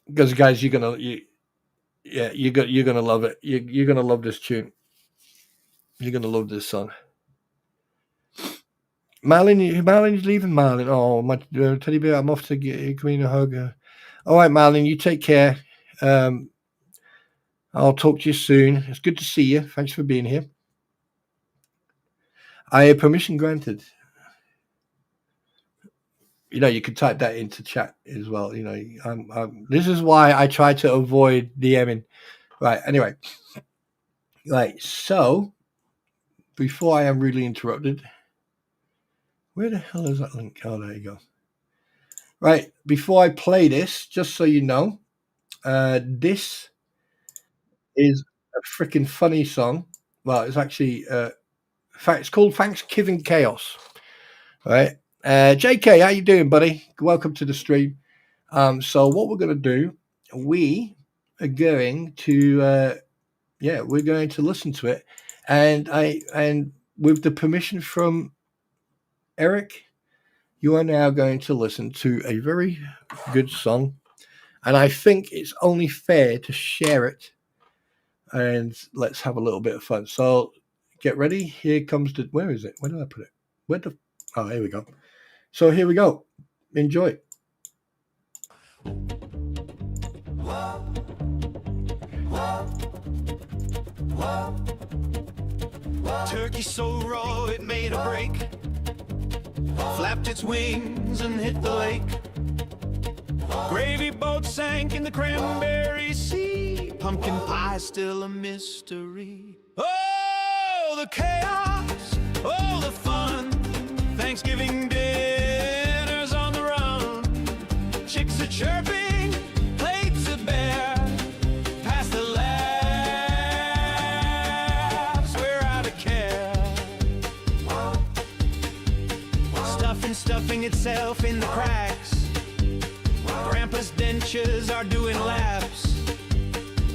Because guys, you're gonna love it. You're gonna love this tune. You're gonna love this song. Marlon's leaving. Marlon, oh my teddy bear, I'm off to get Green a hug. All right, Marlon, you take care. I'll talk to you soon. It's good to see you. Thanks for being here. I have permission granted. You can type that into chat as well. This is why I try to avoid DMing. Right. Anyway. Right. So, before I am really interrupted, where the hell is that link? Oh, there you go. Right. Before I play this, just so you know, This is a freaking funny song. Well, it's actually, in fact, it's called Thanksgiving Chaos. All right. JK, how you doing, buddy? Welcome to the stream. So what we're going to do, we are going to, we're going to listen to it, and with the permission from Eric, you are now going to listen to a very good song, and I think it's only fair to share it, and let's have a little bit of fun. So get ready. Here comes the. Where is it? Where did I put it? Where the? Oh, here we go. So here we go. Enjoy. Turkey so raw it made a break, flapped its wings and hit the lake. Gravy boat sank in the cranberry sea, pumpkin pie still a mystery. Oh, the chaos, oh, the fun, Thanksgiving dinners on the run. Chicks are chirping, plates are bare, past the laughs, we're out of care. Stuffing itself in the cracks, Grandpa's dentures are doing laps.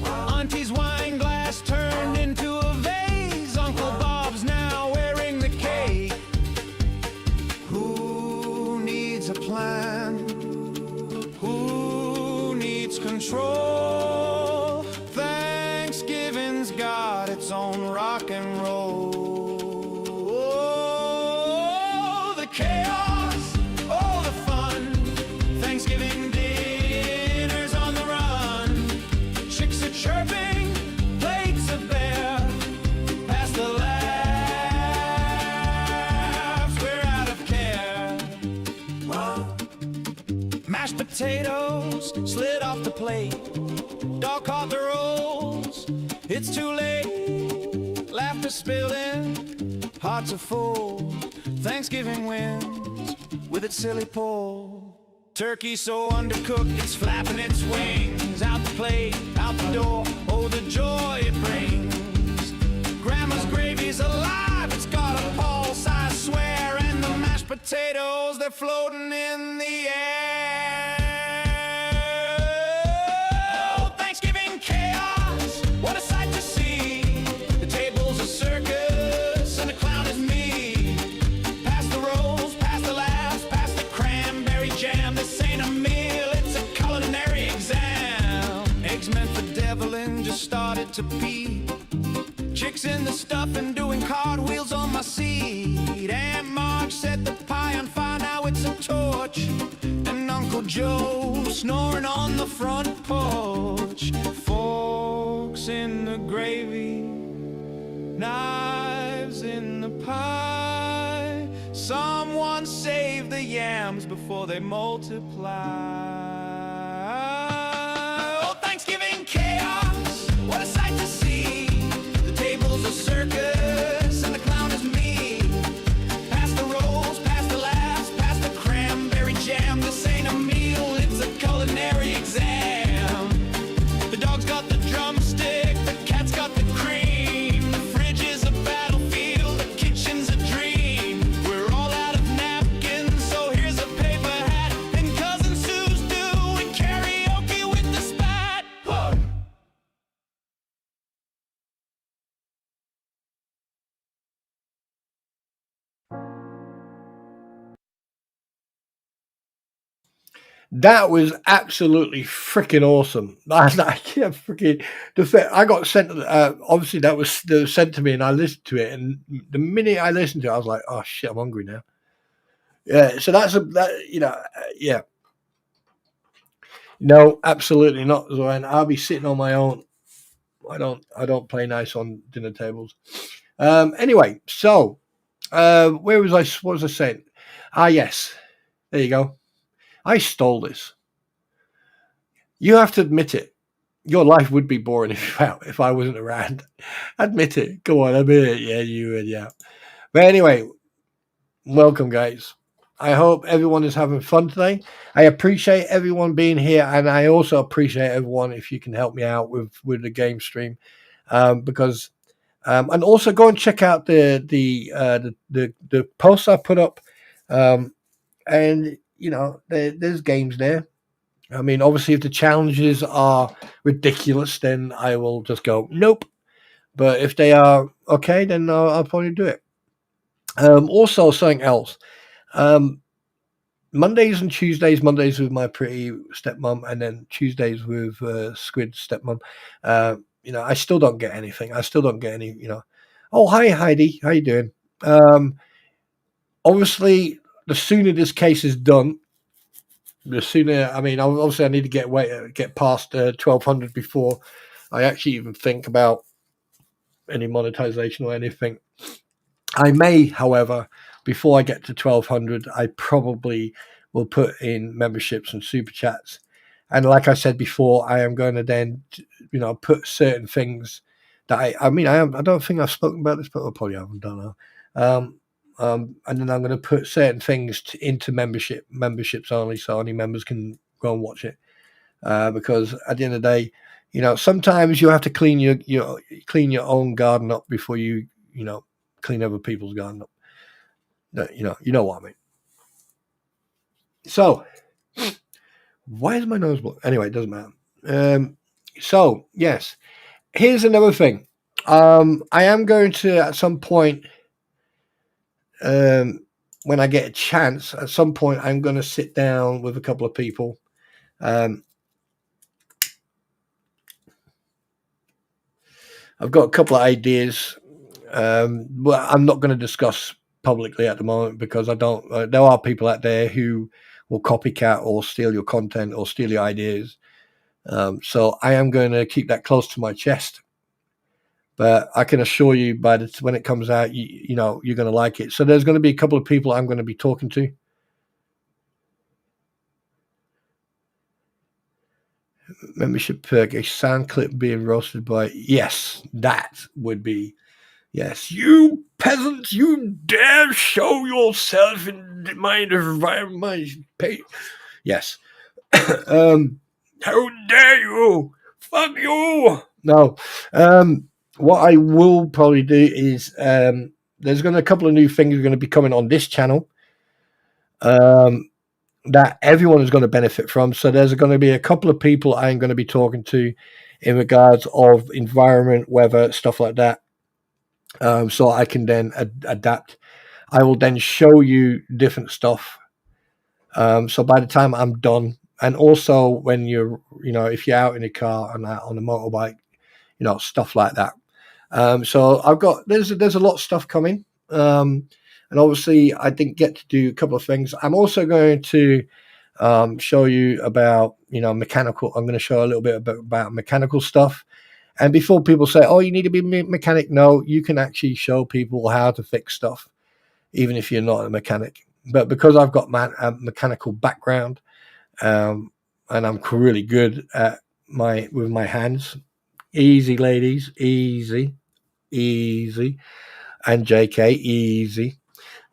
Auntie's wine glass turned into a vase, Uncle Bob's now wearing the cake. Who needs a plan? Who needs control? Thanksgiving's got its own rock and roll. Oh, the chaos, oh, the fun, Thanksgiving dinners on the run. Chicks are chirping, plates are bare, past the laughs, we're out of care. Mashed potatoes slid off the plate, dog caught the rolls, it's too late. Laughter spilling, hearts are full, Thanksgiving wins with its silly pull. Turkey so undercooked, it's flapping its wings, out the plate, out the door, oh, the joy it brings. Grandma's gravy's alive, it's got a pulse, I swear, and the mashed potatoes, they're floating in the air. Oh, Thanksgiving chaos, what a sight to see. The table's a circus, and the clown is me. Pass the rolls, pass the laughs, pass the cranberry jam. This ain't a meal, it's a culinary exam. Eggs meant for deviling just started to pee. Chicks in the stuffing doing cartwheels on my seat. Aunt Marge set the pie on fire, now it's a torch. And Uncle Joe snoring on the front porch. Forks in the gravy, knives in the pie. Someone save the yams before they multiply. Oh, Thanksgiving chaos, what a sight to see. The table's a circus and the clown is me. Pass the rolls, pass the laughs, pass the cranberry jam. This ain't a meal, it's a culinary exam. The dog's got the drumstick, the cat's got the cream. The fridge is a battlefield, the kitchen's a dream. We're all out of napkins, so here's a paper hat. And Cousin Sue's doing karaoke with the spat. Whoa. That was absolutely freaking awesome. I can't freaking. I got sent. Obviously, that was sent to me, and I listened to it. And the minute I listened to it, I was like, "Oh shit, I'm hungry now." Yeah. So yeah. No, absolutely not, Zoran. I'll be sitting on my own. I don't play nice on dinner tables. Anyway, so where was I? What was I saying? Ah, yes. There you go. I stole this. You have to admit it. Your life would be boring if I wasn't around. Admit it. Go on, admit it. Yeah, you would. Yeah. But anyway, welcome, guys. I hope everyone is having fun today. I appreciate everyone being here, and I also appreciate everyone if you can help me out with the game stream, because and also go and check out the posts I put up, and there's games there. I mean, obviously, if the challenges are ridiculous, then I will just go nope. But if they are okay, then I'll probably do it. Also, something else. Mondays and Tuesdays, Mondays with my pretty stepmom, and then Tuesdays with Squid stepmom. I still don't get anything. I still don't get any. Oh, hi Heidi, how you doing? Obviously, the sooner this case is done, the sooner. I mean, obviously, I need to get past 1,200 before I actually even think about any monetization or anything. I may, however, before I get to 1,200, I probably will put in memberships and super chats. And like I said before, I am going to then, put certain things that I don't think I've spoken about this, but I probably haven't done that. And then I'm going to put certain things into memberships only, so only members can go and watch it. Because at the end of the day, sometimes you have to clean your own garden up before you clean other people's garden up. You know what I mean. So, why is my nose blocked? Anyway, it doesn't matter. So yes, here's another thing. I am going to at some point, when I get a chance, at some point, I'm going to sit down with a couple of people. I've got a couple of ideas, but I'm not going to discuss publicly at the moment because I don't. There are people out there who will copycat or steal your content or steal your ideas. So I am going to keep that close to my chest. But I can assure you, when it comes out, you're going to like it. So there's going to be a couple of people I'm going to be talking to. Membership perk, a sound clip being roasted by. Yes, that would be. Yes, you peasants, you dare show yourself in my environment. Yes. How dare you? Fuck you. No. What I will probably do is there's going to a couple of new things going to be coming on this channel that everyone is going to benefit from. So there's going to be a couple of people I'm going to be talking to in regards of environment, weather, stuff like that. So I can then adapt. I will then show you different stuff. So by the time I'm done, and also when if you're out in a car and on a motorbike, stuff like that. So there's a lot of stuff coming. And obviously I didn't get to do a couple of things. I'm also going to show you about, mechanical. I'm going to show a little bit about mechanical stuff. And before people say, oh, you need to be a mechanic. No, you can actually show people how to fix stuff, even if you're not a mechanic. But because I've got a mechanical background, and I'm really good with my hands. Easy, ladies, easy. And JK, easy.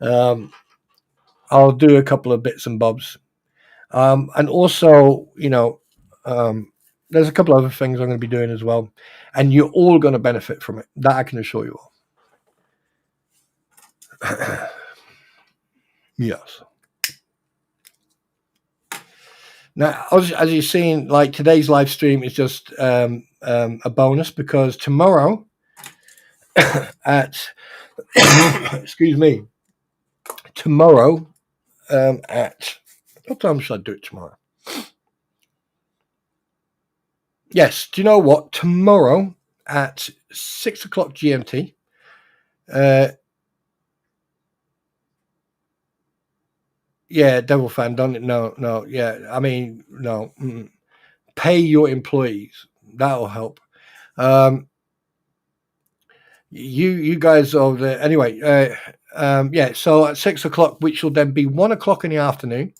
I'll do a couple of bits and bobs. And also, there's a couple of other things I'm going to be doing as well. And you're all going to benefit from it. That I can assure you all. Yes. Now, as you've seen, like today's live stream is just a bonus because tomorrow at excuse me, tomorrow at what time should I do it tomorrow? Yes, do you know what? Tomorrow at 6 o'clock GMT. Yeah, devil fan, don't it? No, yeah. I mean, no. Pay your employees. That'll help. You guys are there anyway. Yeah. So at 6 o'clock, which will then be 1 o'clock in the afternoon.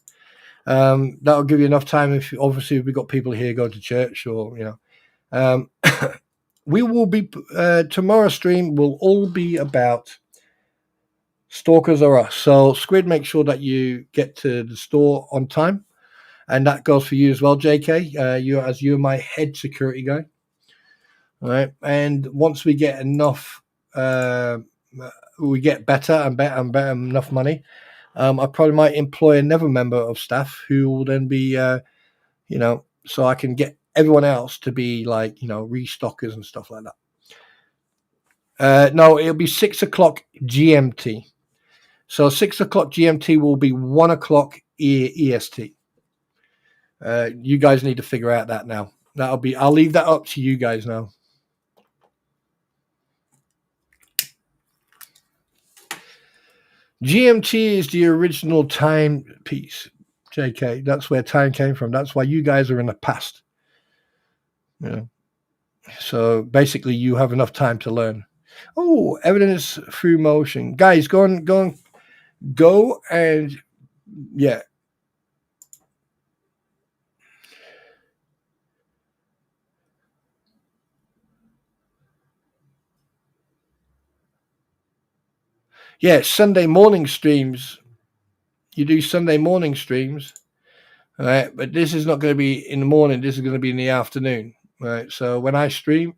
That'll give you enough time if we've got people here go to church or we will be tomorrow's stream will all be about Stalkers are us. So Squid, make sure that you get to the store on time, and that goes for you as well, JK. You're my head security guy. All right, and once we get enough, we get better and better and better, enough money. I probably might employ another member of staff who will then be, so I can get everyone else to be like, restockers and stuff like that. No, it'll be 6 o'clock GMT. So 6 o'clock GMT will be 1 o'clock EST. You guys need to figure out that now. I'll leave that up to you guys now. GMT is the original timepiece, JK. That's where time came from. That's why you guys are in the past. So basically, you have enough time to learn. Oh, evidence through motion, guys. Go and yeah. Yeah, Sunday morning streams. You do Sunday morning streams, all right? But this is not going to be in the morning. This is going to be in the afternoon, right? So when I stream,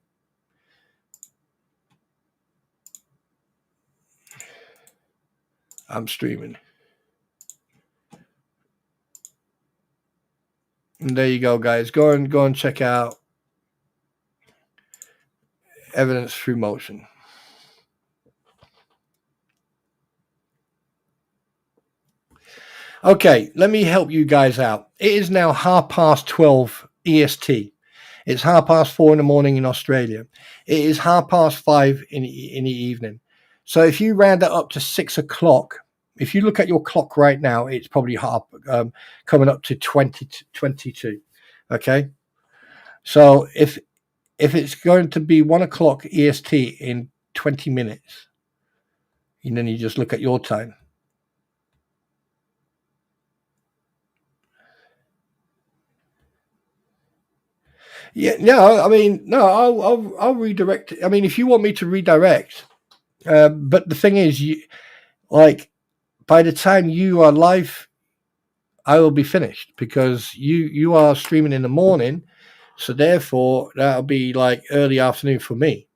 I'm streaming. And there you go, guys. Go and check out evidence through motion. Okay, let me help you guys out. It is now 12:30 EST. It's 4:30 in the morning in Australia. It is 5:30 in the evening. So if you round it up to 6 o'clock, if you look at your clock right now, it's probably coming up to 22. Okay, so if it's going to be 1 o'clock EST in 20 minutes, and then you just look at your time. Yeah, no, I mean, no, I'll redirect it. I mean, if you want me to redirect, but the thing is, by the time you are live, I will be finished because you are streaming in the morning, so therefore that'll be like early afternoon for me.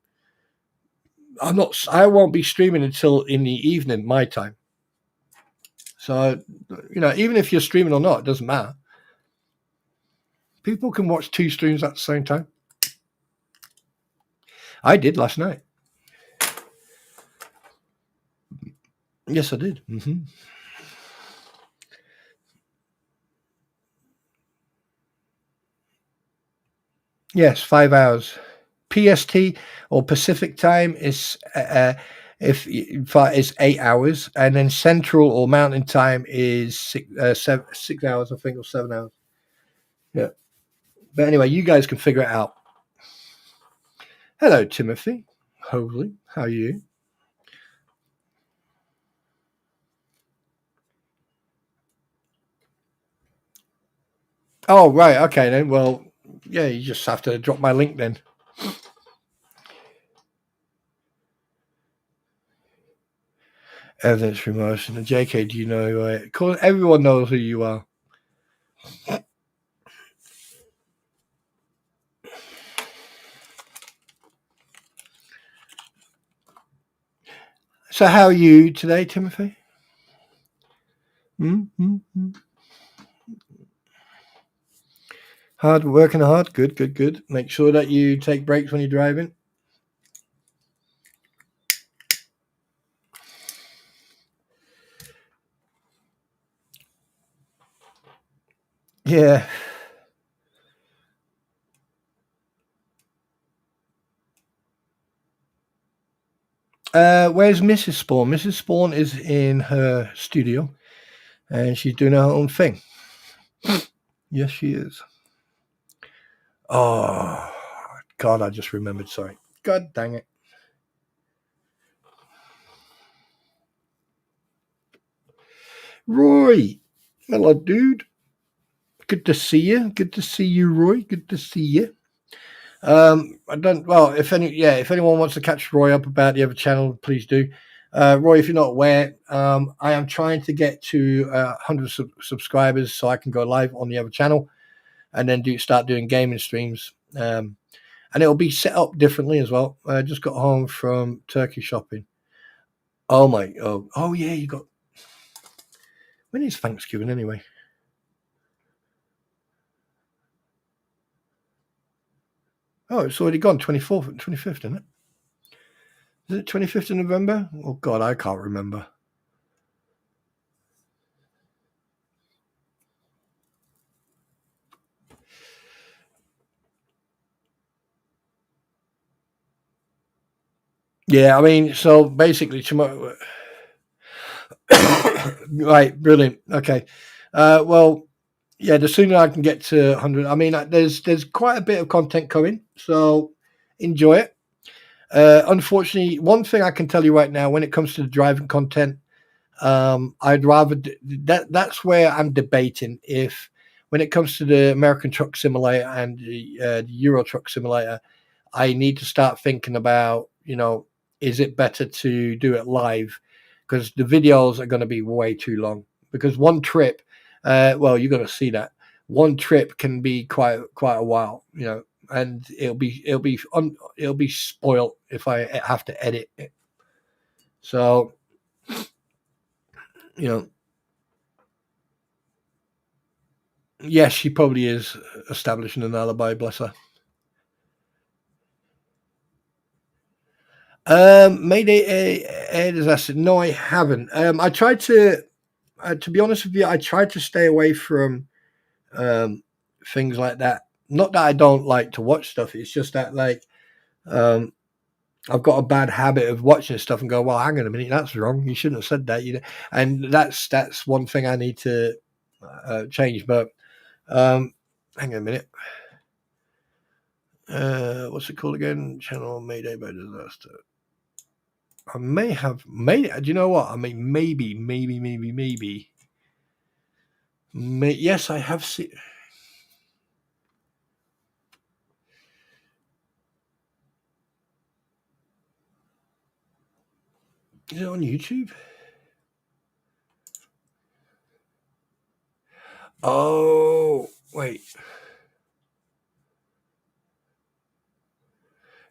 I won't be streaming until in the evening, my time. So, even if you're streaming or not, it doesn't matter. People can watch 2 streams at the same time. I did last night. Yes, I did. Mm-hmm. Yes, 5 hours. PST or Pacific time is is 8 hours, and then Central or Mountain time is 6 hours, I think, or 7 hours. Yeah. But anyway, you guys can figure it out. Hello, Timothy. Holy, how are you? Oh, right. Okay, then. Well, yeah, you just have to drop my link then. Evidence for motion. JK, do you know? Of course, everyone knows who you are. So, how are you today, Timothy? Hard, working hard. Good. Make sure that you take breaks when you're driving. Yeah. Where's Mrs. Spawn? Mrs. Spawn is in her studio, and she's doing her own thing. Yes, she is. Oh, God, I just remembered. Sorry. God dang it. Roy. Hello, dude. Good to see you. Good to see you, Roy. Good to see you. I don't. Well, if anyone wants to catch Roy up about the other channel, please do. Roy, if you're not aware, I am trying to get to 100 subscribers so I can go live on the other channel and then start doing gaming streams. And it'll be set up differently as well. I just got home from turkey shopping. Oh yeah, you got. When is Thanksgiving anyway? Oh, it's already gone. 24th, 25th, isn't it? Is it 25th of November? Oh God, I can't remember. Yeah, I mean, so basically tomorrow. Right, brilliant. Okay, well, yeah, the sooner I can get to 100. I mean, there's quite a bit of content coming, so enjoy it. Unfortunately, one thing I can tell you right now, when it comes to the driving content, I'd rather that's where I'm debating if, when it comes to the American Truck Simulator and the Euro Truck Simulator, I need to start thinking about, is it better to do it live? Because the videos are going to be way too long. Because one trip, well, you're going to see that one trip can be quite a while, and it'll be spoiled if I have to edit it. So, yes, she probably is establishing an alibi. Bless her. Mayday air disaster. No, I haven't. I tried to be honest with you, I tried to stay away from things like that. Not that I don't like to watch stuff. It's just that um, I've got a bad habit of watching stuff and go, well, hang on a minute, that's wrong. You shouldn't have said that. And that's one thing I need to change. But hang on a minute. What's it called again? Channel Mayday by Disaster. I may have made it. Do you know what? I mean, maybe. Yes, I have seen. Is it on YouTube? Oh, wait.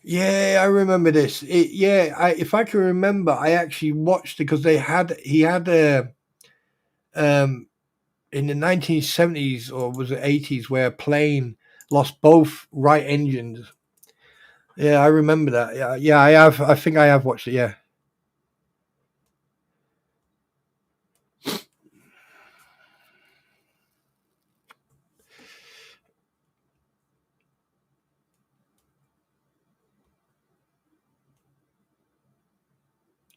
Yeah, I remember this. If I can remember, I actually watched it because he had a in the 1970s, or was it 80s, where a plane lost both right engines. Yeah, I remember that. Yeah, I have. I think I have watched it. Yeah.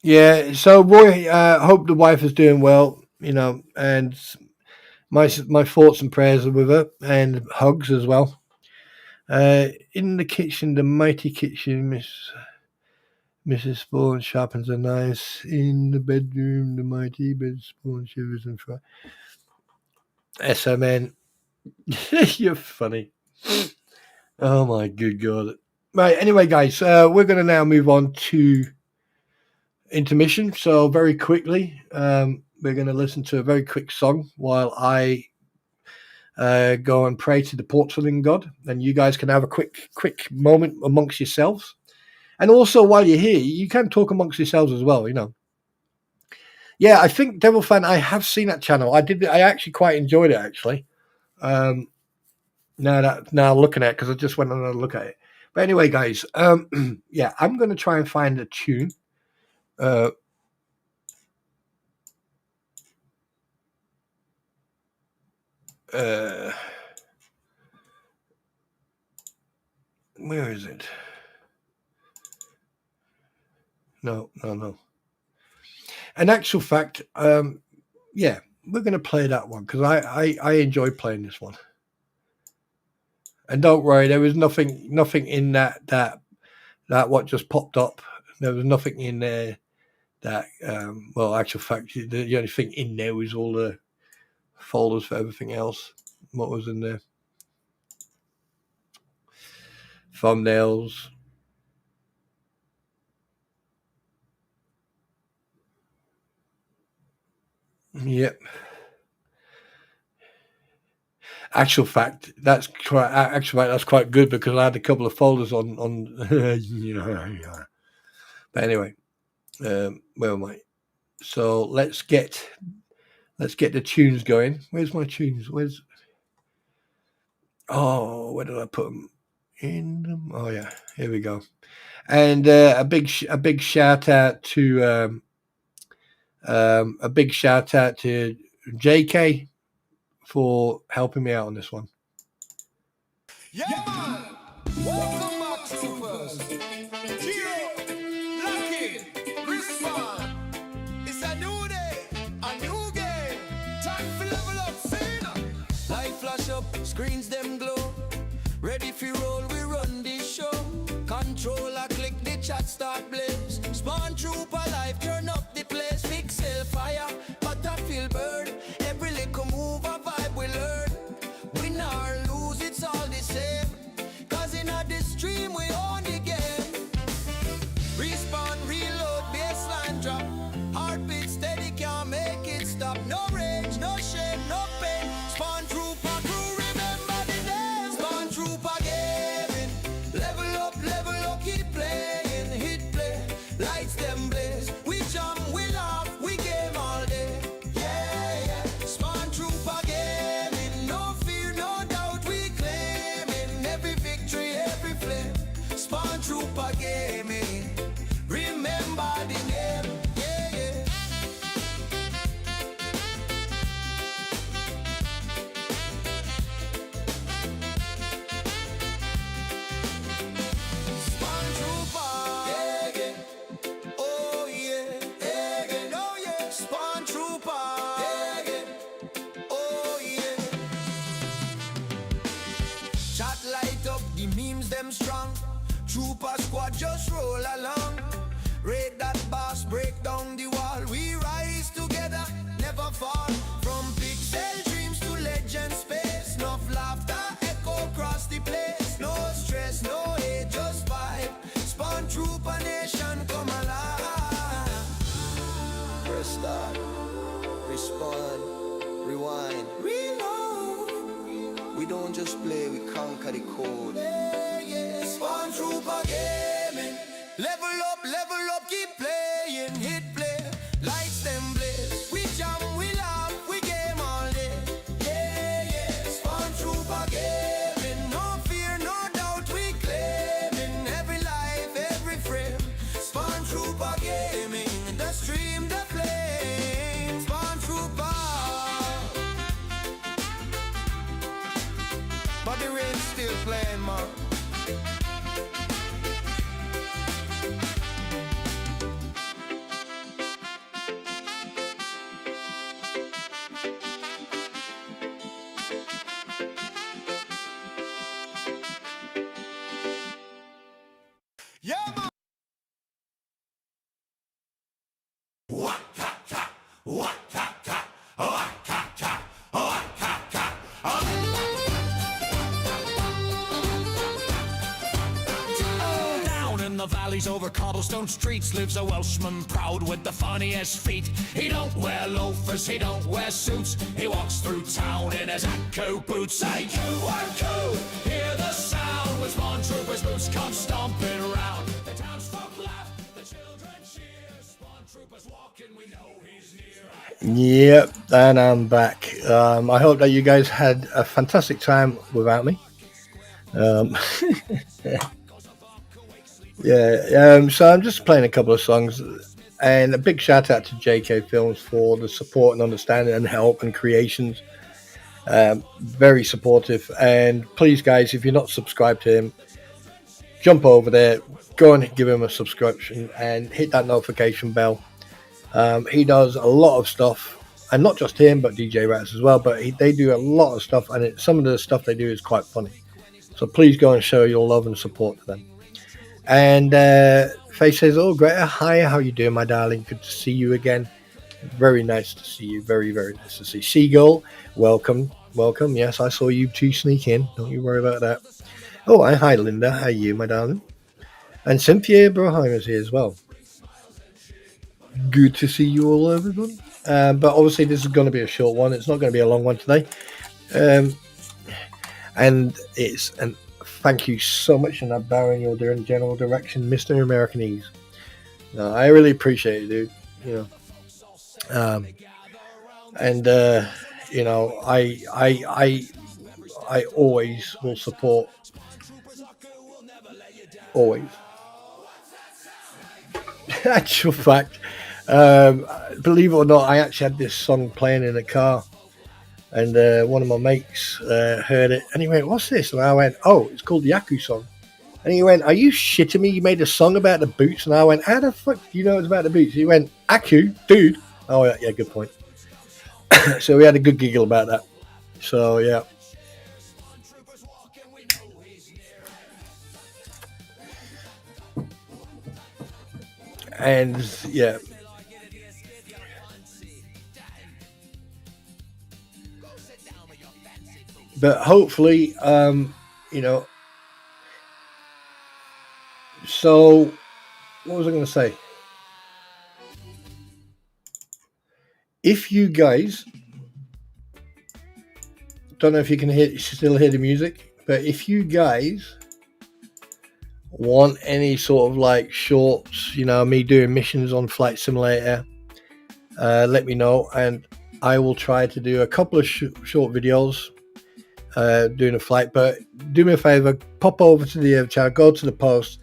Yeah. So Roy, hope the wife is doing well. And my thoughts and prayers are with her, and hugs as well. In the kitchen, the mighty kitchen, Mrs. Spawn sharpens her knives. In the bedroom, the mighty bed Spawn shivers and fries. SMN. You're funny. Oh my good God. Right, anyway, guys, we're going to now move on to intermission. So, very quickly, we're going to listen to a very quick song while I go and pray to the porcelain god. And you guys can have a quick moment amongst yourselves. And also, while you're here, you can talk amongst yourselves as well, Yeah, I think Devil Fan, I have seen that channel. I actually quite enjoyed it, actually. Now looking at it, because I just went on a look at it. But anyway, guys, yeah, I'm going to try and find a tune. Where is it? No. In actual fact, yeah, we're going to play that one because I enjoy playing this one. And don't worry, there was nothing in that what just popped up. There was nothing in there that, well, actual fact, the only thing in there was all the folders for everything else. What was in there? Thumbnails. Yep. Actual fact, that's quite good because I had a couple of folders on you know. But anyway, where am I? So let's get the tunes going. Where's my tunes? Where did I put them? In them? Oh yeah, here we go. And a big shout out to JK for helping me out on this one. Yeah, man. Welcome back, troopers. Gio, Lucky, Respond. It's a new day, a new game. Time for level up, scene. Light flash up, screens them glow. Ready for roll, we run this show. Controller click, the chat start blaze. Spawntrooper live, turn up the place. Pixel fire, battlefield burn. Every little move, a vibe we learn. Win or lose, it's all the same. Cause in the stream, we own the game. Respawn, reload, baseline drop. Heartbeat steady, can't make it stop. No rage, no shame, no pain. Spawntrooper crew, remember the name. Spawntrooper gaming. Level up, keep playing. Hit play, lights them blaze. We jump, we laugh, we game all day. Yeah, yeah. Spawntrooper gaming. No fear, no doubt, we claiming. Every victory, every flame. Spawntrooper gaming. Remember the name. Yeah, yeah. Spawntrooper. Yeah, yeah. Oh yeah. Yeah, yeah. Oh yeah. Spawntrooper. Yeah, yeah. Oh yeah. Chat light up, the memes them strong. Trooper squad just roll along. Raid that boss, break down the wall. We rise together, never fall. From pixel dreams to legend space. Enough laughter echo across the place. No stress, no hate, just vibe. Spawntrooper nation come alive. Press start, respond, rewind, reload. We don't just play, we conquer the code. Yeah, yeah. Spawntrooper gaming. Level up, keep playing. Hit play, lights them blaze. We jump, we laugh, we game all day. Yeah, yeah. Spawntrooper gaming. No fear, no doubt, we claiming. Every life, every frame. Spawntrooper gaming. The stream, the flame. Spawntrooper. But the rain's still playing, man. Yeah, man. Down in the valleys over cobblestone streets lives a Welshman proud with the funniest feet. He don't wear loafers, he don't wear suits. He walks through town in his Acco boots. Say, Acco, hear the sound when Spawntrooper's boots come stomping round. The townsfolk laugh, the children cheer. Spawntrooper's walking, we know he's near. Yep, and I'm back. I hope that you guys had a fantastic time without me. So I'm just playing a couple of songs, and a big shout out to JK Films for the support and understanding and help and creations. Very supportive, and please guys, if you're not subscribed to him, jump over there, go and give him a subscription and hit that notification bell. He does a lot of stuff, and not just him but DJ Rats as well, but they do a lot of stuff, and some of the stuff they do is quite funny, so please go and show your love and support to them. And Faye says, oh Greta, hi, how you doing my darling, good to see you again. Very nice to see you, very nice to see. Seagull, welcome. Yes, I saw you two sneak in, don't you worry about that. Oh, hi Linda, how are you my darling? And Cynthia Broheimer's here as well. Good to see you all, everyone. but obviously this is going to be a short one. It's not going to be a long one today. And thank you so much, and I'm bowing your general direction, Mr. Americanese. No, I really appreciate it, dude. You know, and you know, I always will support. Always. Actual fact, believe it or not, I actually had this song playing in a car, and one of my mates heard it, and he went, "What's this?" And I went, "Oh, it's called the Yaku song." And he went, "Are you shitting me? You made a song about the boots?" And I went, "How the fuck do you know it's about the boots?" He went, "Aku, dude." Oh yeah, good point. So we had a good giggle about that. So yeah. And yeah. But hopefully, you know, so what was I going to say? If you guys don't know if you can still hear the music, but if you guys want any sort of like shorts, you know, me doing missions on Flight Simulator, let me know, and I will try to do a couple of short videos doing a flight. But do me a favor, pop over to the channel, go to the post,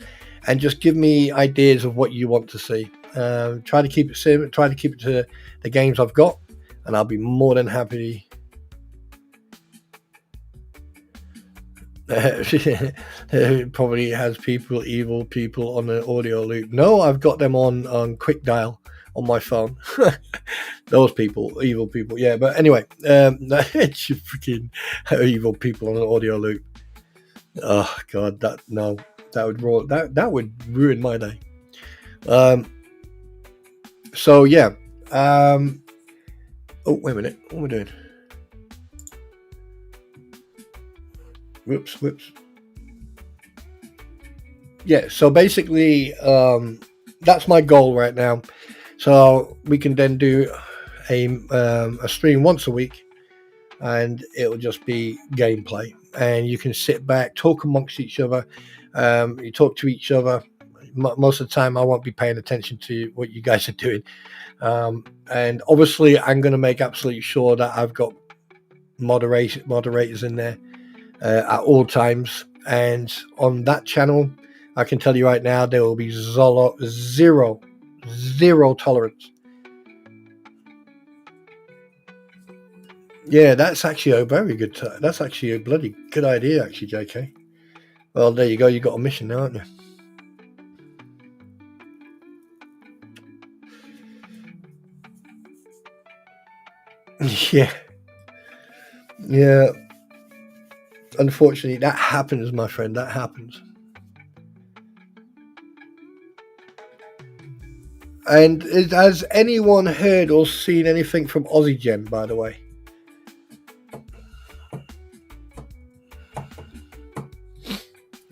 and just give me ideas of what you want to see. Try to keep it simple, try to keep it to the games I've got, and I'll be more than happy. It probably has evil people on the audio loop. No, I've got them on quick dial on my phone. Those people, evil people. Yeah, but anyway, it's freaking evil people on an audio loop. Oh god, that would ruin my day. So yeah. Oh wait a minute, what am I doing? Whoops. Yeah, so basically, that's my goal right now. So we can then do a stream once a week, and it'll just be gameplay. And you can sit back, talk amongst each other. You talk to each other. Most of the time, I won't be paying attention to what you guys are doing. And obviously, I'm going to make absolutely sure that I've got moderators in there at all times. And on that channel, I can tell you right now, there will be zero tolerance. Yeah, that's actually a very good. That's actually a bloody good idea, actually, JK. Well, there you go. You got a mission now, haven't you? Yeah. Unfortunately, that happens, my friend. That happens. And has anyone heard or seen anything from Aussie Gen, by the way?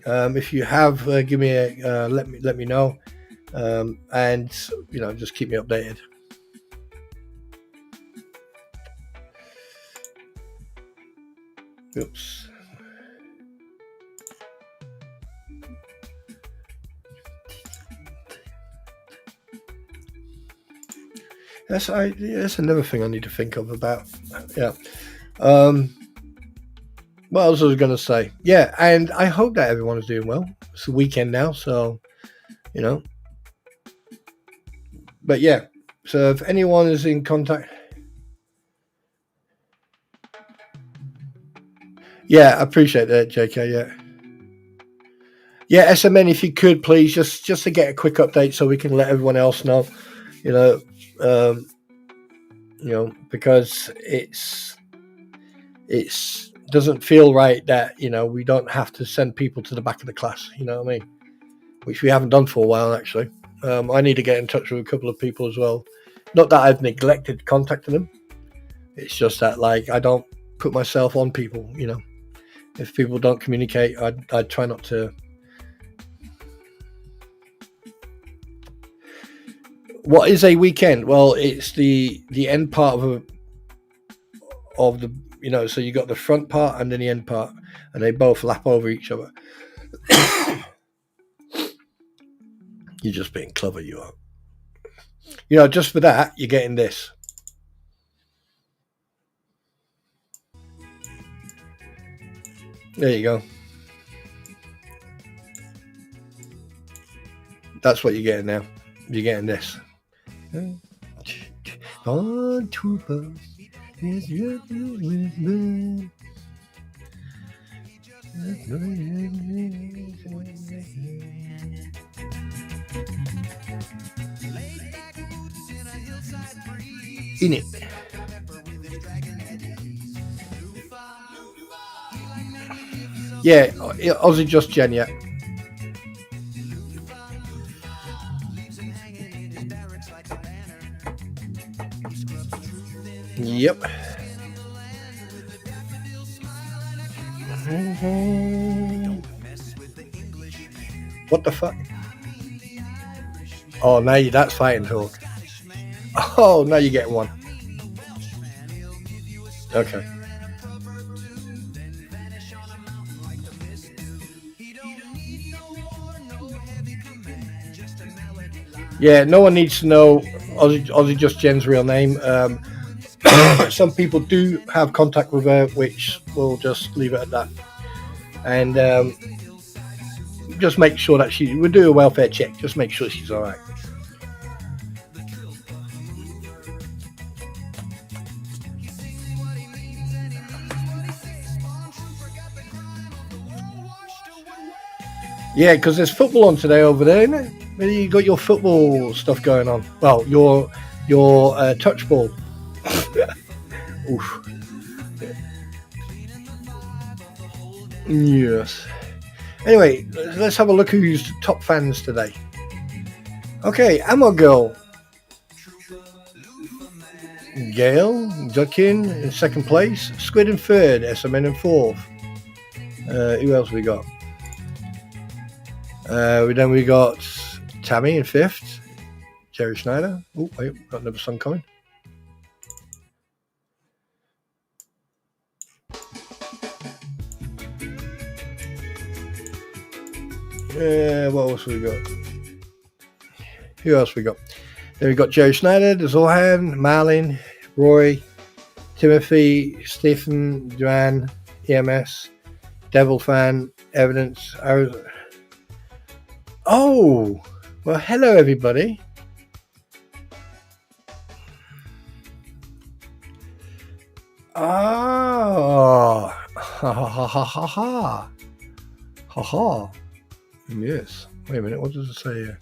If you have, give me a let me know, and you know, just keep me updated. Oops. That's another thing I need to think of about. Yeah. What else was I going to say? Yeah, and I hope that everyone is doing well. It's the weekend now, so you know. But yeah, so if anyone is in contact, yeah, I appreciate that, JK. Yeah, SMN, if you could please, just to get a quick update so we can let everyone else know. You know, because it's doesn't feel right that, you know, we don't have to send people to the back of the class, you know what I mean? Which we haven't done for a while, actually. I need to get in touch with a couple of people as well. Not that I've neglected contacting them. It's just that, like, I don't put myself on people, you know. If people don't communicate, I try not to. What is a weekend? Well, it's the end part of the, you know, so you got the front part and then the end part, and they both lap over each other. You're just being clever, you are. You know, just for that, you're getting this. There you go. That's what you're getting now. You're getting this. Spawntrooper is in it. Yeah, Aussie Just Jen, yeah. Yep. What the fuck? Oh, now that's fighting talk. Oh, now you're getting one. Okay. Yeah, no one needs to know Aussie Just Jen's real name. Some people do have contact with her, which we'll just leave it at that. And just make sure that we'll do a welfare check. Just make sure she's all right. Yeah, because there's football on today over there, isn't it? Maybe you got your football stuff going on. Well, your touch ball. Oof. Yes. Anyway, let's have a look who's the top fans today. Okay, Ammo Girl. Gail, Duckin in second place. Squid in third. SMN in fourth. Who else we got? Then we got Tammy in fifth. Jerry Schneider. Oh, wait, got another song coming. What else we got? Who else we got? Then we got Jerry Schneider, Zohan, Marlin, Roy, Timothy, Stephen, Joanne, EMS, Devil Fan, Evidence, Arizona. Oh, well, hello everybody. Oh, ha ha ha ha ha ha. Ha ha. Yes. Wait a minute, what does it say here?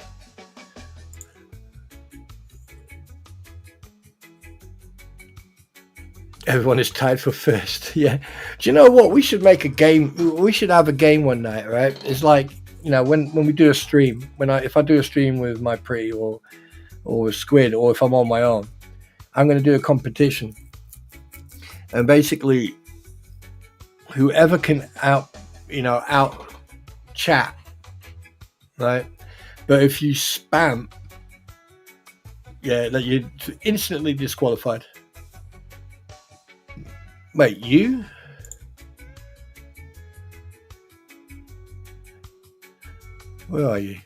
Everyone is tied for first. Yeah. Do you know what? We should make a game. We should have a game one night, right? It's like, you know, when we do a stream, if I do a stream with my pretty or with Squid, or if I'm on my own, I'm going to do a competition. And basically, whoever can out chat, right? But if you spam, yeah, that you're instantly disqualified. Wait, you? Where are you?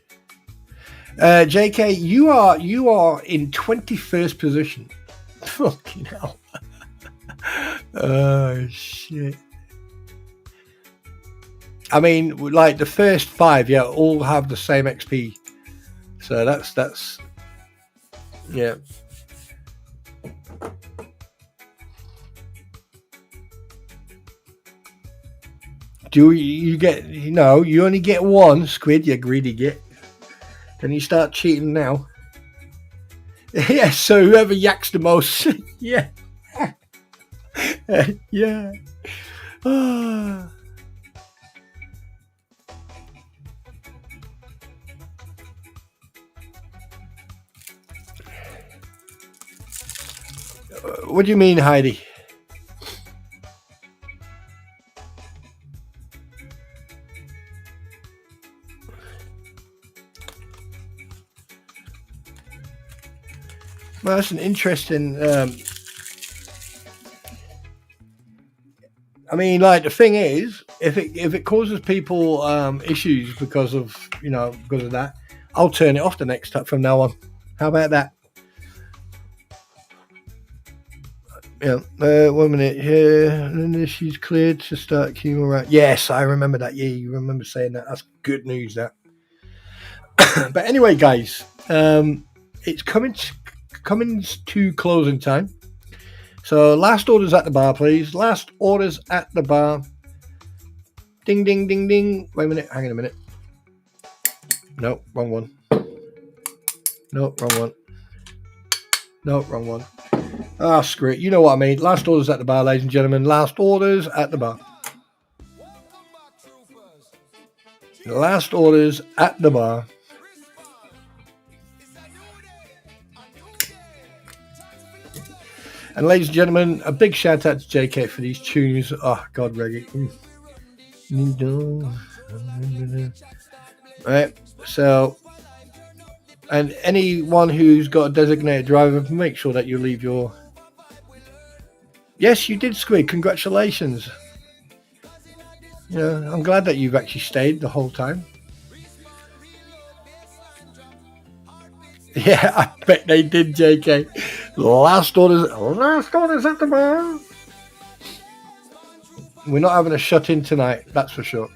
JK, you are in 21st position. Fucking hell. Oh, shit. I mean, like the first 5, yeah, all have the same XP. So that's yeah. Do you get, you only get one, Squid, you greedy git. Can you start cheating now? Yeah, so whoever yaks the most, yeah. Yeah. What do you mean, Heidi? Well, that's an interesting. I mean, like the thing is, if it causes people issues because of that, I'll turn it off the next time from now on. How about that? Yeah. 1 minute here, and then she's cleared to start queuing around. Yes, I remember that. Yeah, you remember saying that. That's good news. That. But anyway, guys, it's coming to closing time. So last orders at the bar, please. Last orders at the bar. Ding, ding, ding, ding. Wait a minute. Hang on a minute. No, wrong one. No, wrong one. No, wrong one. Ah, screw it. You know what I mean. Last orders at the bar, ladies and gentlemen. Last orders at the bar. Last orders at the bar. And ladies and gentlemen, a big shout out to JK for these tunes. Oh, God, Reggie. Right. So, and anyone who's got a designated driver, make sure that you leave your... Yes, you did, Squid. Congratulations. Yeah, I'm glad that you've actually stayed the whole time. Yeah, I bet they did, JK. Last orders at the bar. We're not having a shut-in tonight, that's for sure.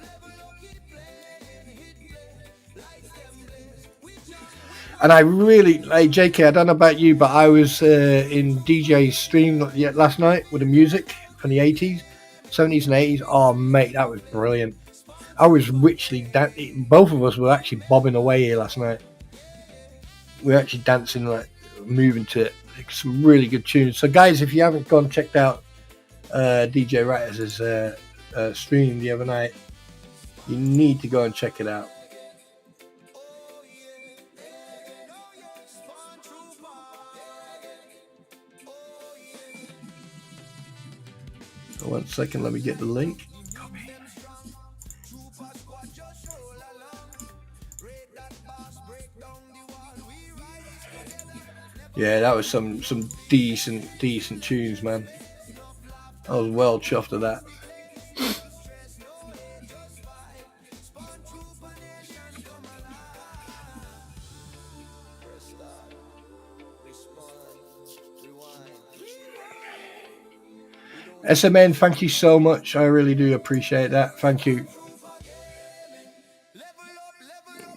And I really, hey JK, I don't know about you, but I was in DJ's stream last night with the music from the 80s, 70s and 80s. Oh, mate, that was brilliant. I was richly both of us were actually bobbing away here last night. We were actually dancing, like moving to it. Like, some really good tunes. So, guys, if you haven't gone checked out DJ Writers' stream the other night, you need to go and check it out. So 1 second, let me get the link. Copy. Yeah, that was some decent tunes, man. I was well chuffed at that. SMN, thank you so much. I really do appreciate that. Thank you.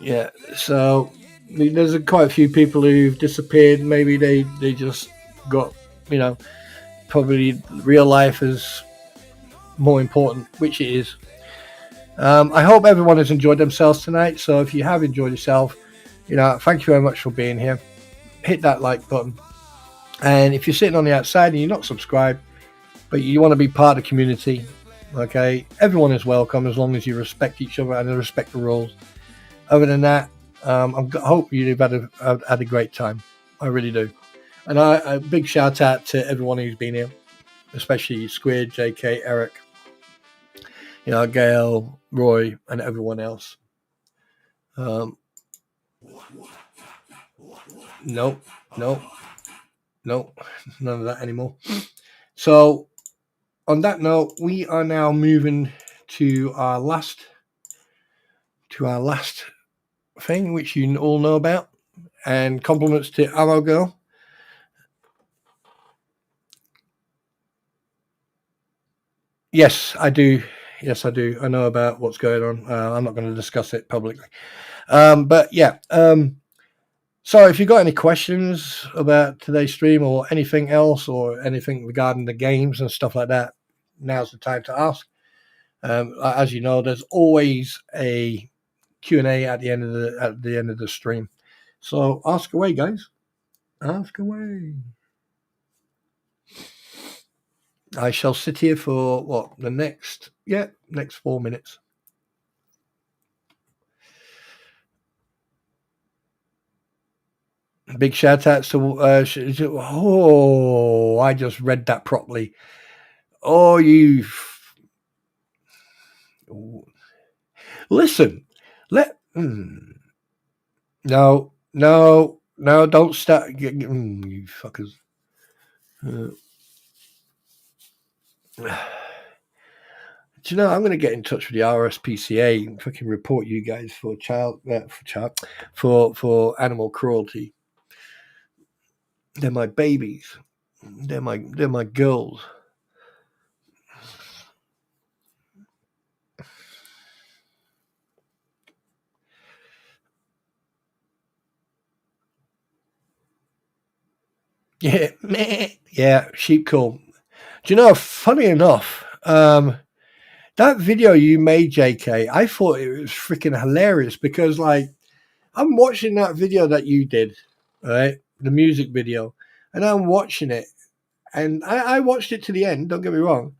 Yeah, so there's quite a few people who've disappeared. Maybe they just got, probably real life is more important, which it is. I hope everyone has enjoyed themselves tonight. So if you have enjoyed yourself, thank you very much for being here. Hit that like button. And if you're sitting on the outside and you're not subscribed, but you want to be part of the community, okay, everyone is welcome as long as you respect each other and respect the rules. Other than that, I hope you've had a great time. I really do. And a big shout out to everyone who's been here, especially Squid, JK, Eric, Gail, Roy, and everyone else. Nope, none of that anymore. So, on that note, we are now moving to our last thing, which you all know about, and compliments to Arrow Girl. Yes, I do. I know about what's going on. I'm not going to discuss it publicly. But yeah. So if you've got any questions about today's stream or anything else or anything regarding the games and stuff like that, now's the time to ask. As you know, there's always a Q&A at the end of the stream. So ask away, guys. Ask away. I shall sit here for the next 4 minutes. Big shout outs to I just read that properly. Oh, you listen. No. No, don't start. You fuckers. Do you know? I'm going to get in touch with the RSPCA and fucking report you guys for for animal cruelty. They're my babies. They're my girls. Yeah, meh. Yeah, sheep cool. Do you know? Funny enough, that video you made, JK, I thought it was freaking hilarious because, like, I'm watching that video that you did, right? The music video, and I'm watching it, and I watched it to the end. Don't get me wrong,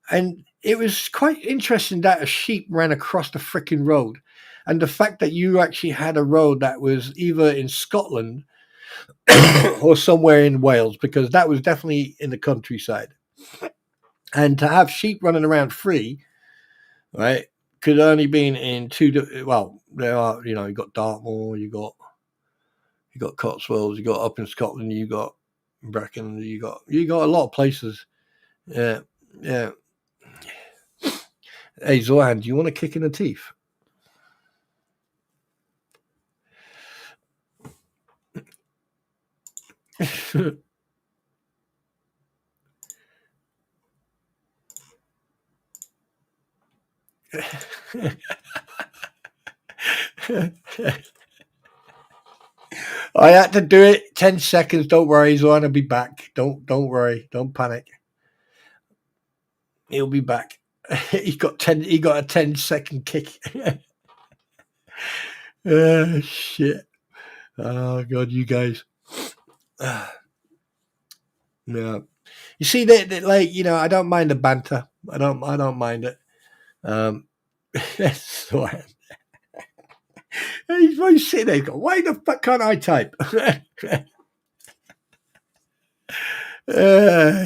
and it was quite interesting that a sheep ran across the freaking road, and the fact that you actually had a road that was either in Scotland or somewhere in Wales, because that was definitely in the countryside, and to have sheep running around free, right? Could only been in well, there are, you got Dartmoor, you got Cotswolds, you got up in Scotland, you got Brecon, you got a lot of places. Yeah, yeah. Hey Zohan, do you want a kick in the teeth? I had to do it. 10 seconds. Don't worry, Zohan. I'll be back. Don't worry. Don't panic. He'll be back. He got a 10-second kick. Shit. Oh god, you guys. Yeah. You see that, like, I don't mind the banter. I don't mind it. So he's sitting there going, why the fuck can't I type?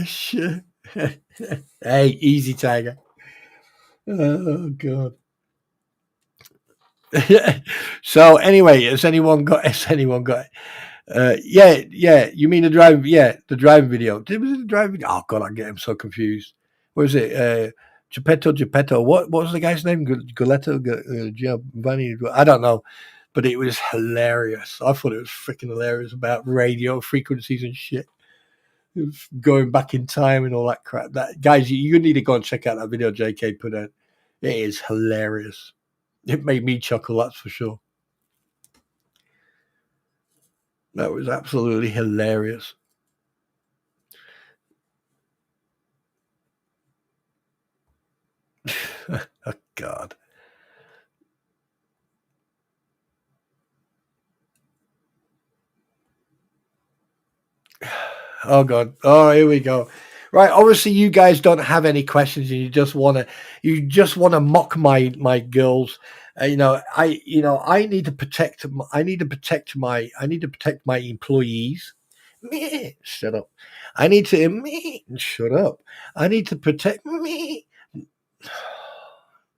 Shit. Hey, easy, Tiger. Oh god. So anyway, has anyone got yeah, you mean the driving video. Was it the driving video? Oh god, I get him so confused. What was it? Geppetto. What was the guy's name? Goletto, Giovanni. I don't know, but it was hilarious. I thought it was freaking hilarious about radio frequencies and shit. It was going back in time and all that crap. That guys, you need to go and check out that video JK put out. It is hilarious. It made me chuckle, that's for sure. That was absolutely hilarious. Oh god. Oh god. Oh, here we go. Right. Obviously, you guys don't have any questions, and you just want to mock my girls. I need to protect. I need to protect my employees. Me, shut up. I need to shut up. I need to protect me.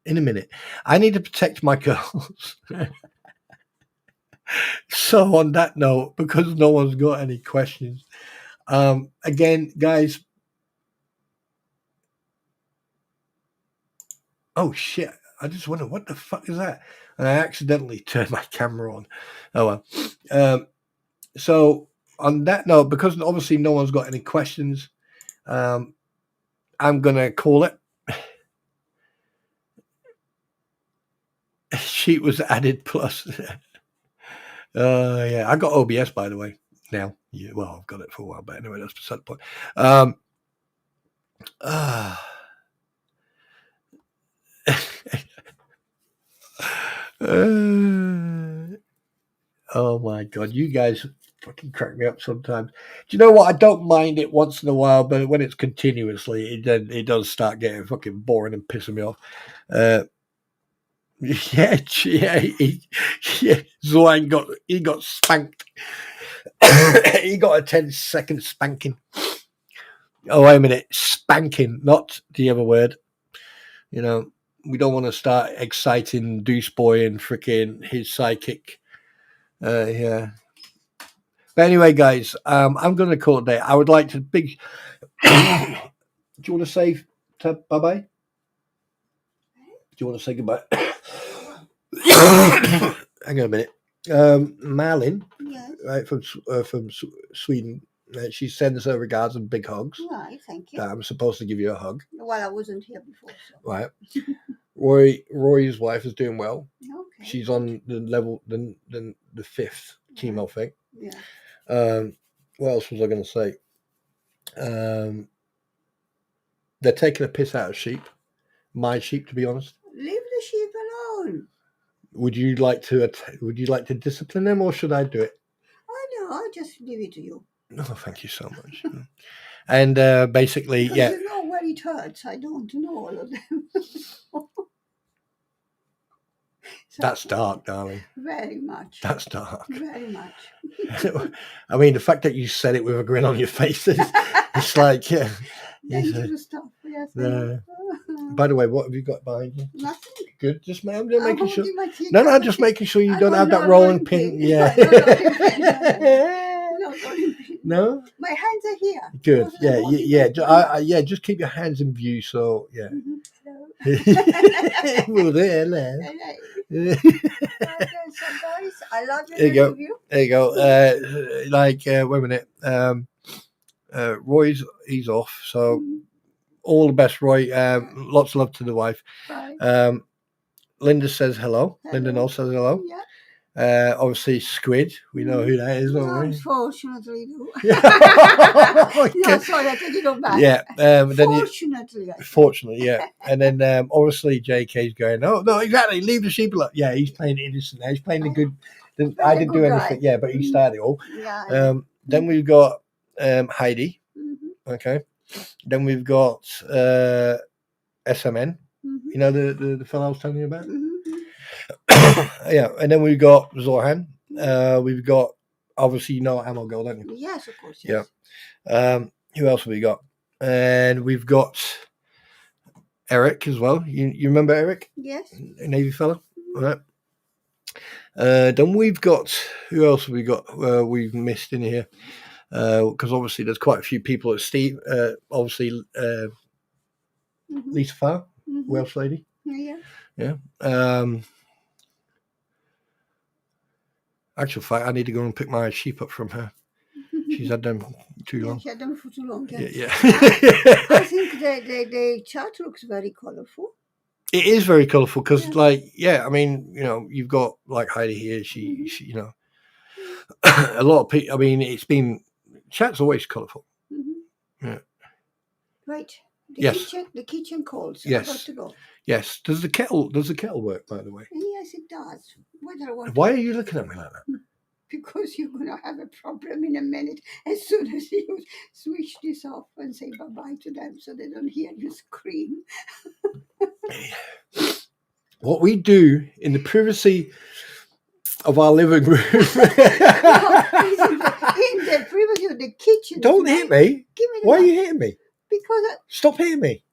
In a minute, I need to protect my girls. So on that note, because no one's got any questions, again, guys. Oh shit! I just wonder what the fuck is that, and I accidentally turned my camera on. Oh well. So on that note, because obviously no one's got any questions, I'm gonna call it. Sheet was added plus. Yeah, I got OBS by the way now. Yeah, well, I've got it for a while, but anyway, that's beside the point. Oh my god, you guys fucking crack me up sometimes. Do you know what? I don't mind it once in a while, but when it's continuously, it does start getting fucking boring and pissing me off. Yeah. Zoan got spanked. He got a 10-second spanking. Oh, wait a minute, spanking, not the other word. We don't want to start exciting Deuce Boy and freaking his psychic. Yeah. But anyway, guys, I'm going to call it a day. I would like to big. Do you want to say bye bye? Do you want to say goodbye? Hang on a minute. Malin, Yes. right from Sweden. She sends her regards and big hugs. Right, thank you. I'm supposed to give you a hug, Well, I wasn't here before, so. right? Roy's wife is doing well. Okay. She's on the level, the 5th chemo thing. Yeah. What else was I going to say? They're taking a piss out of sheep. My sheep, to be honest. Leave the sheep alone. Would you like to discipline them, or should I do it? Oh no, I'll just leave it to you. Oh, thank you so much. And basically, Because yeah. you know where it hurts. I don't know all of them. So, That's dark, darling. Very much. That's dark. Very much. I mean, the fact that you said it with a grin on your face, it's like, yeah. Dangerous stuff. Yes. By the way, what have you got behind you? Nothing. Good. Just I'm just making sure. No, Just making sure you I don't want have that no rolling rolling pin. pin. Yeah. No, rolling pin. No. My hands are here. Good. Because Yeah. I'm holding Yeah. my Yeah. Just keep your hands in view. So yeah. Mhm. Well, there. Okay, so guys, I love you. There you go. Review. There you go. Wait a minute. Roy's he's off. So all the best, Roy. Lots of love to the wife. Bye. Linda says hello. Hello. Linda knows says hello. Yeah. Obviously Squid. We know who that is, No, don't we? unfortunately, no. Okay. No, sorry, I take it all back. Yeah. Then Fortunately, I think. fortunately, yeah. And then obviously JK's going, oh no, exactly, leave the sheep alone. Yeah, he's playing innocent now. He's playing the good. I didn't do good anything. guy. Yeah, but he started it all. Yeah. Then we've got Heidi. Mhm, Okay. Then we've got SMN. mhm, You know the fellow I was telling you about. mhm. Yeah. And then we've got Zorhan. We've got obviously Ammo Girl, don't you? Yes, of course. Yeah. Yes. Who else have we got? And we've got Eric as well. You remember Eric, Yes. a Navy fellow? All right. Then we've got who else have we got? We've missed in here because obviously there's quite a few people. At Steve, obviously Mhm, Lisa Farr, mhm. Welsh lady. Yeah. Actual fact, I need to go and pick my sheep up from her. She's had them too Yeah, long. she had them for too long. Yeah, Yeah. yeah. I think the chart looks very colourful. It is very colourful because, Yeah. I mean, you've got like Heidi here. Mhm. She a lot of people. I mean, chat's always colourful. Mhm. Yeah. Right. Yes. The kitchen calls. Yes. I've got to go. Yes. Does the kettle work? By the way, Yes, it does. Whether I want why are you looking at me like that? because you're going to have a problem in a minute as soon as you switch this off and say bye-bye to them so they don't hear you scream. What we do in the privacy of our living room. In the privacy of the kitchen. Don't hit me. Give me the Why are mug. you hitting me? Because Stop hitting me.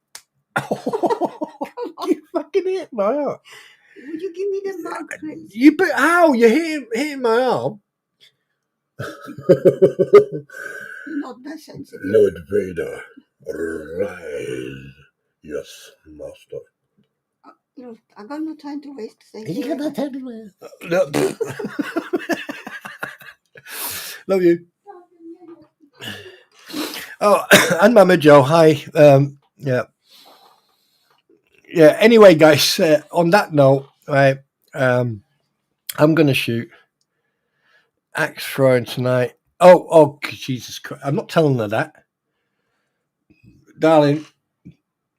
You fucking hit my arm. would you give me the mug, please? How? You're hitting my arm? You're not that sensitive. Lord Vader, rise. Yes, master. I got no time to waste. Thank You you. got that time to wear. Love you. Oh, and Mama Joe, hi. Yeah. Anyway, guys, on that note, right, I'm gonna shoot axe throwing tonight. Oh, Jesus Christ! I'm not telling her that, darling.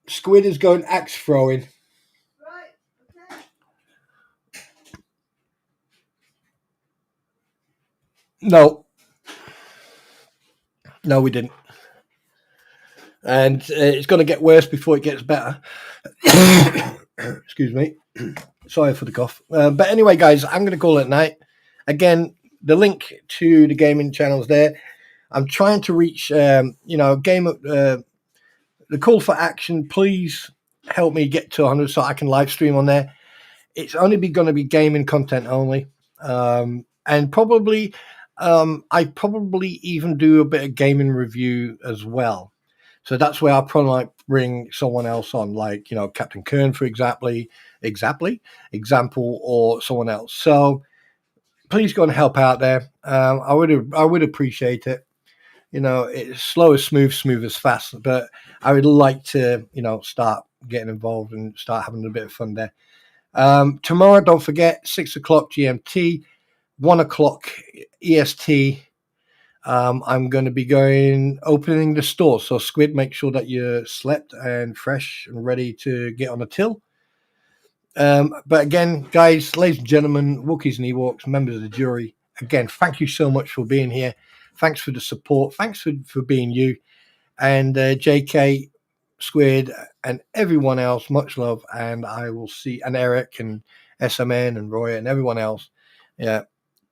Squid is going axe throwing. Right. Okay. No, we didn't. And it's going to get worse before it gets better. Excuse me. Sorry for the cough. But anyway, guys, I'm going to call it night. Again, the link to the gaming channel's there. I'm trying to reach, the call for action. Please help me get to 100 so I can live stream on there. It's only going to be gaming content only. And probably I probably even do a bit of gaming review as well. So that's where I'll probably like bring someone else on, like, you know, Captain Kern, for example, or someone else. So please go and help out there. I would appreciate it. You know, it's slow as smooth as fast. But I would like to, you know, start getting involved and start having a bit of fun there. Tomorrow, don't forget, 6 o'clock GMT, 1 o'clock EST. I'm going to be opening the store. So Squid, make sure that you're slept and fresh and ready to get on a till. But again, guys, ladies and gentlemen, Wookiees and Ewoks, members of the jury, again, thank you so much for being here. Thanks for the support. Thanks for being you. And JK, Squid, and everyone else, much love. And I will see, and Eric and SMN and Roy and everyone else. Yeah.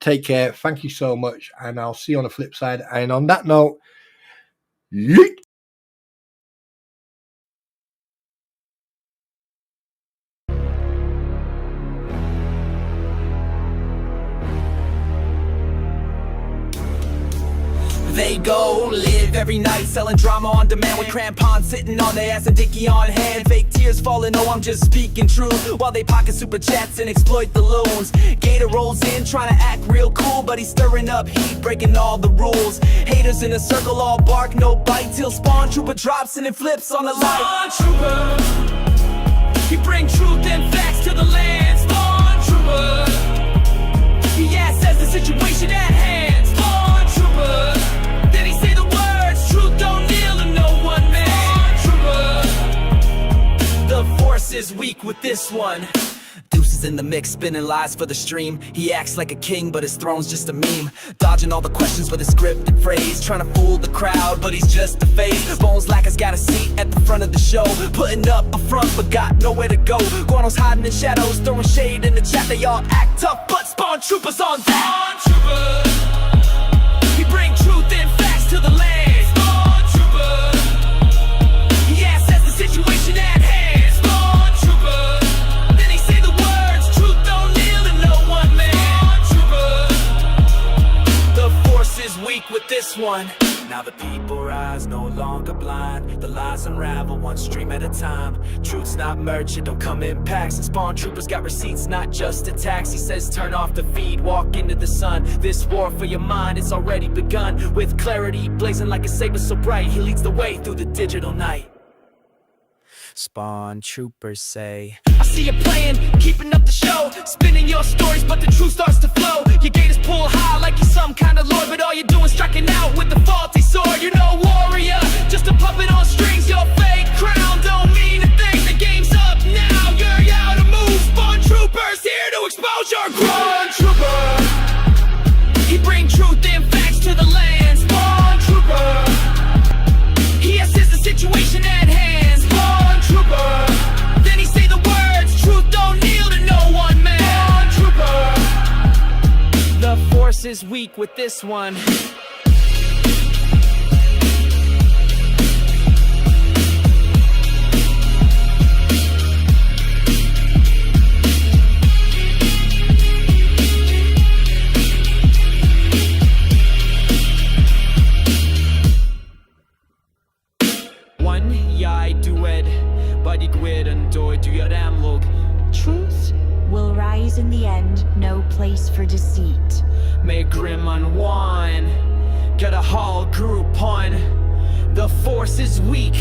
Take care. Thank you so much. And I'll see you on the flip side. And on that note, yeet. They go live every night selling drama on demand with crampons sitting on their ass and dicky on hand. Fake tears falling, oh I'm just speaking true, while they pocket super chats and exploit the loons. Gator rolls in trying to act real cool, but he's stirring up heat, breaking all the rules. Haters in a circle, all bark, no bite, till Spawntrooper drops and it flips on the light. Spawntrooper, he bring truth and facts to the land. Spawntrooper, he says the situation at hand. Spawntrooper, is weak with this one. Deuces in the mix, spinning lies for the stream. He acts like a king, but his throne's just a meme. Dodging all the questions with a scripted phrase, trying to fool the crowd, but he's just a face. Bones Lacker's got a seat at the front of the show, putting up a front, but got nowhere to go. Guano's hiding in shadows, throwing shade in the chat. They all act tough, but Spawntrooper's on that. Spawntrooper, he bring truth and facts to the land. Spawntrooper, he says the situation at hand. Weak with this one. Now the people rise, no longer blind. The lies unravel one stream at a time. Truth's not merch, it don't come in packs. And Spawntroopers got receipts, not just attacks. He says turn off the feed, walk into the sun. This war for your mind is already begun. With clarity blazing like a saber so bright, he leads the way through the digital night. Spawntroopers say, I see you playing, keeping up the show, spinning your stories, but the truth starts to flow. Your gators pull high like you're some kind of lord, but all you're doing striking out with the faulty sword. You're no warrior, just a puppet on strings. Your fake crown don't mean a thing. The game's up now, you're out of move. Spawntroopers here to expose your groove. Spawntrooper, he bring truth and facts to the land. Spawntrooper, he assesses the situation at hand. Trooper, then he say the words, truth don't kneel to no one man. Trooper, the force is weak with this one. Truth will rise in the end, no place for deceit. May grim unwind, get a whole group on. The force is weak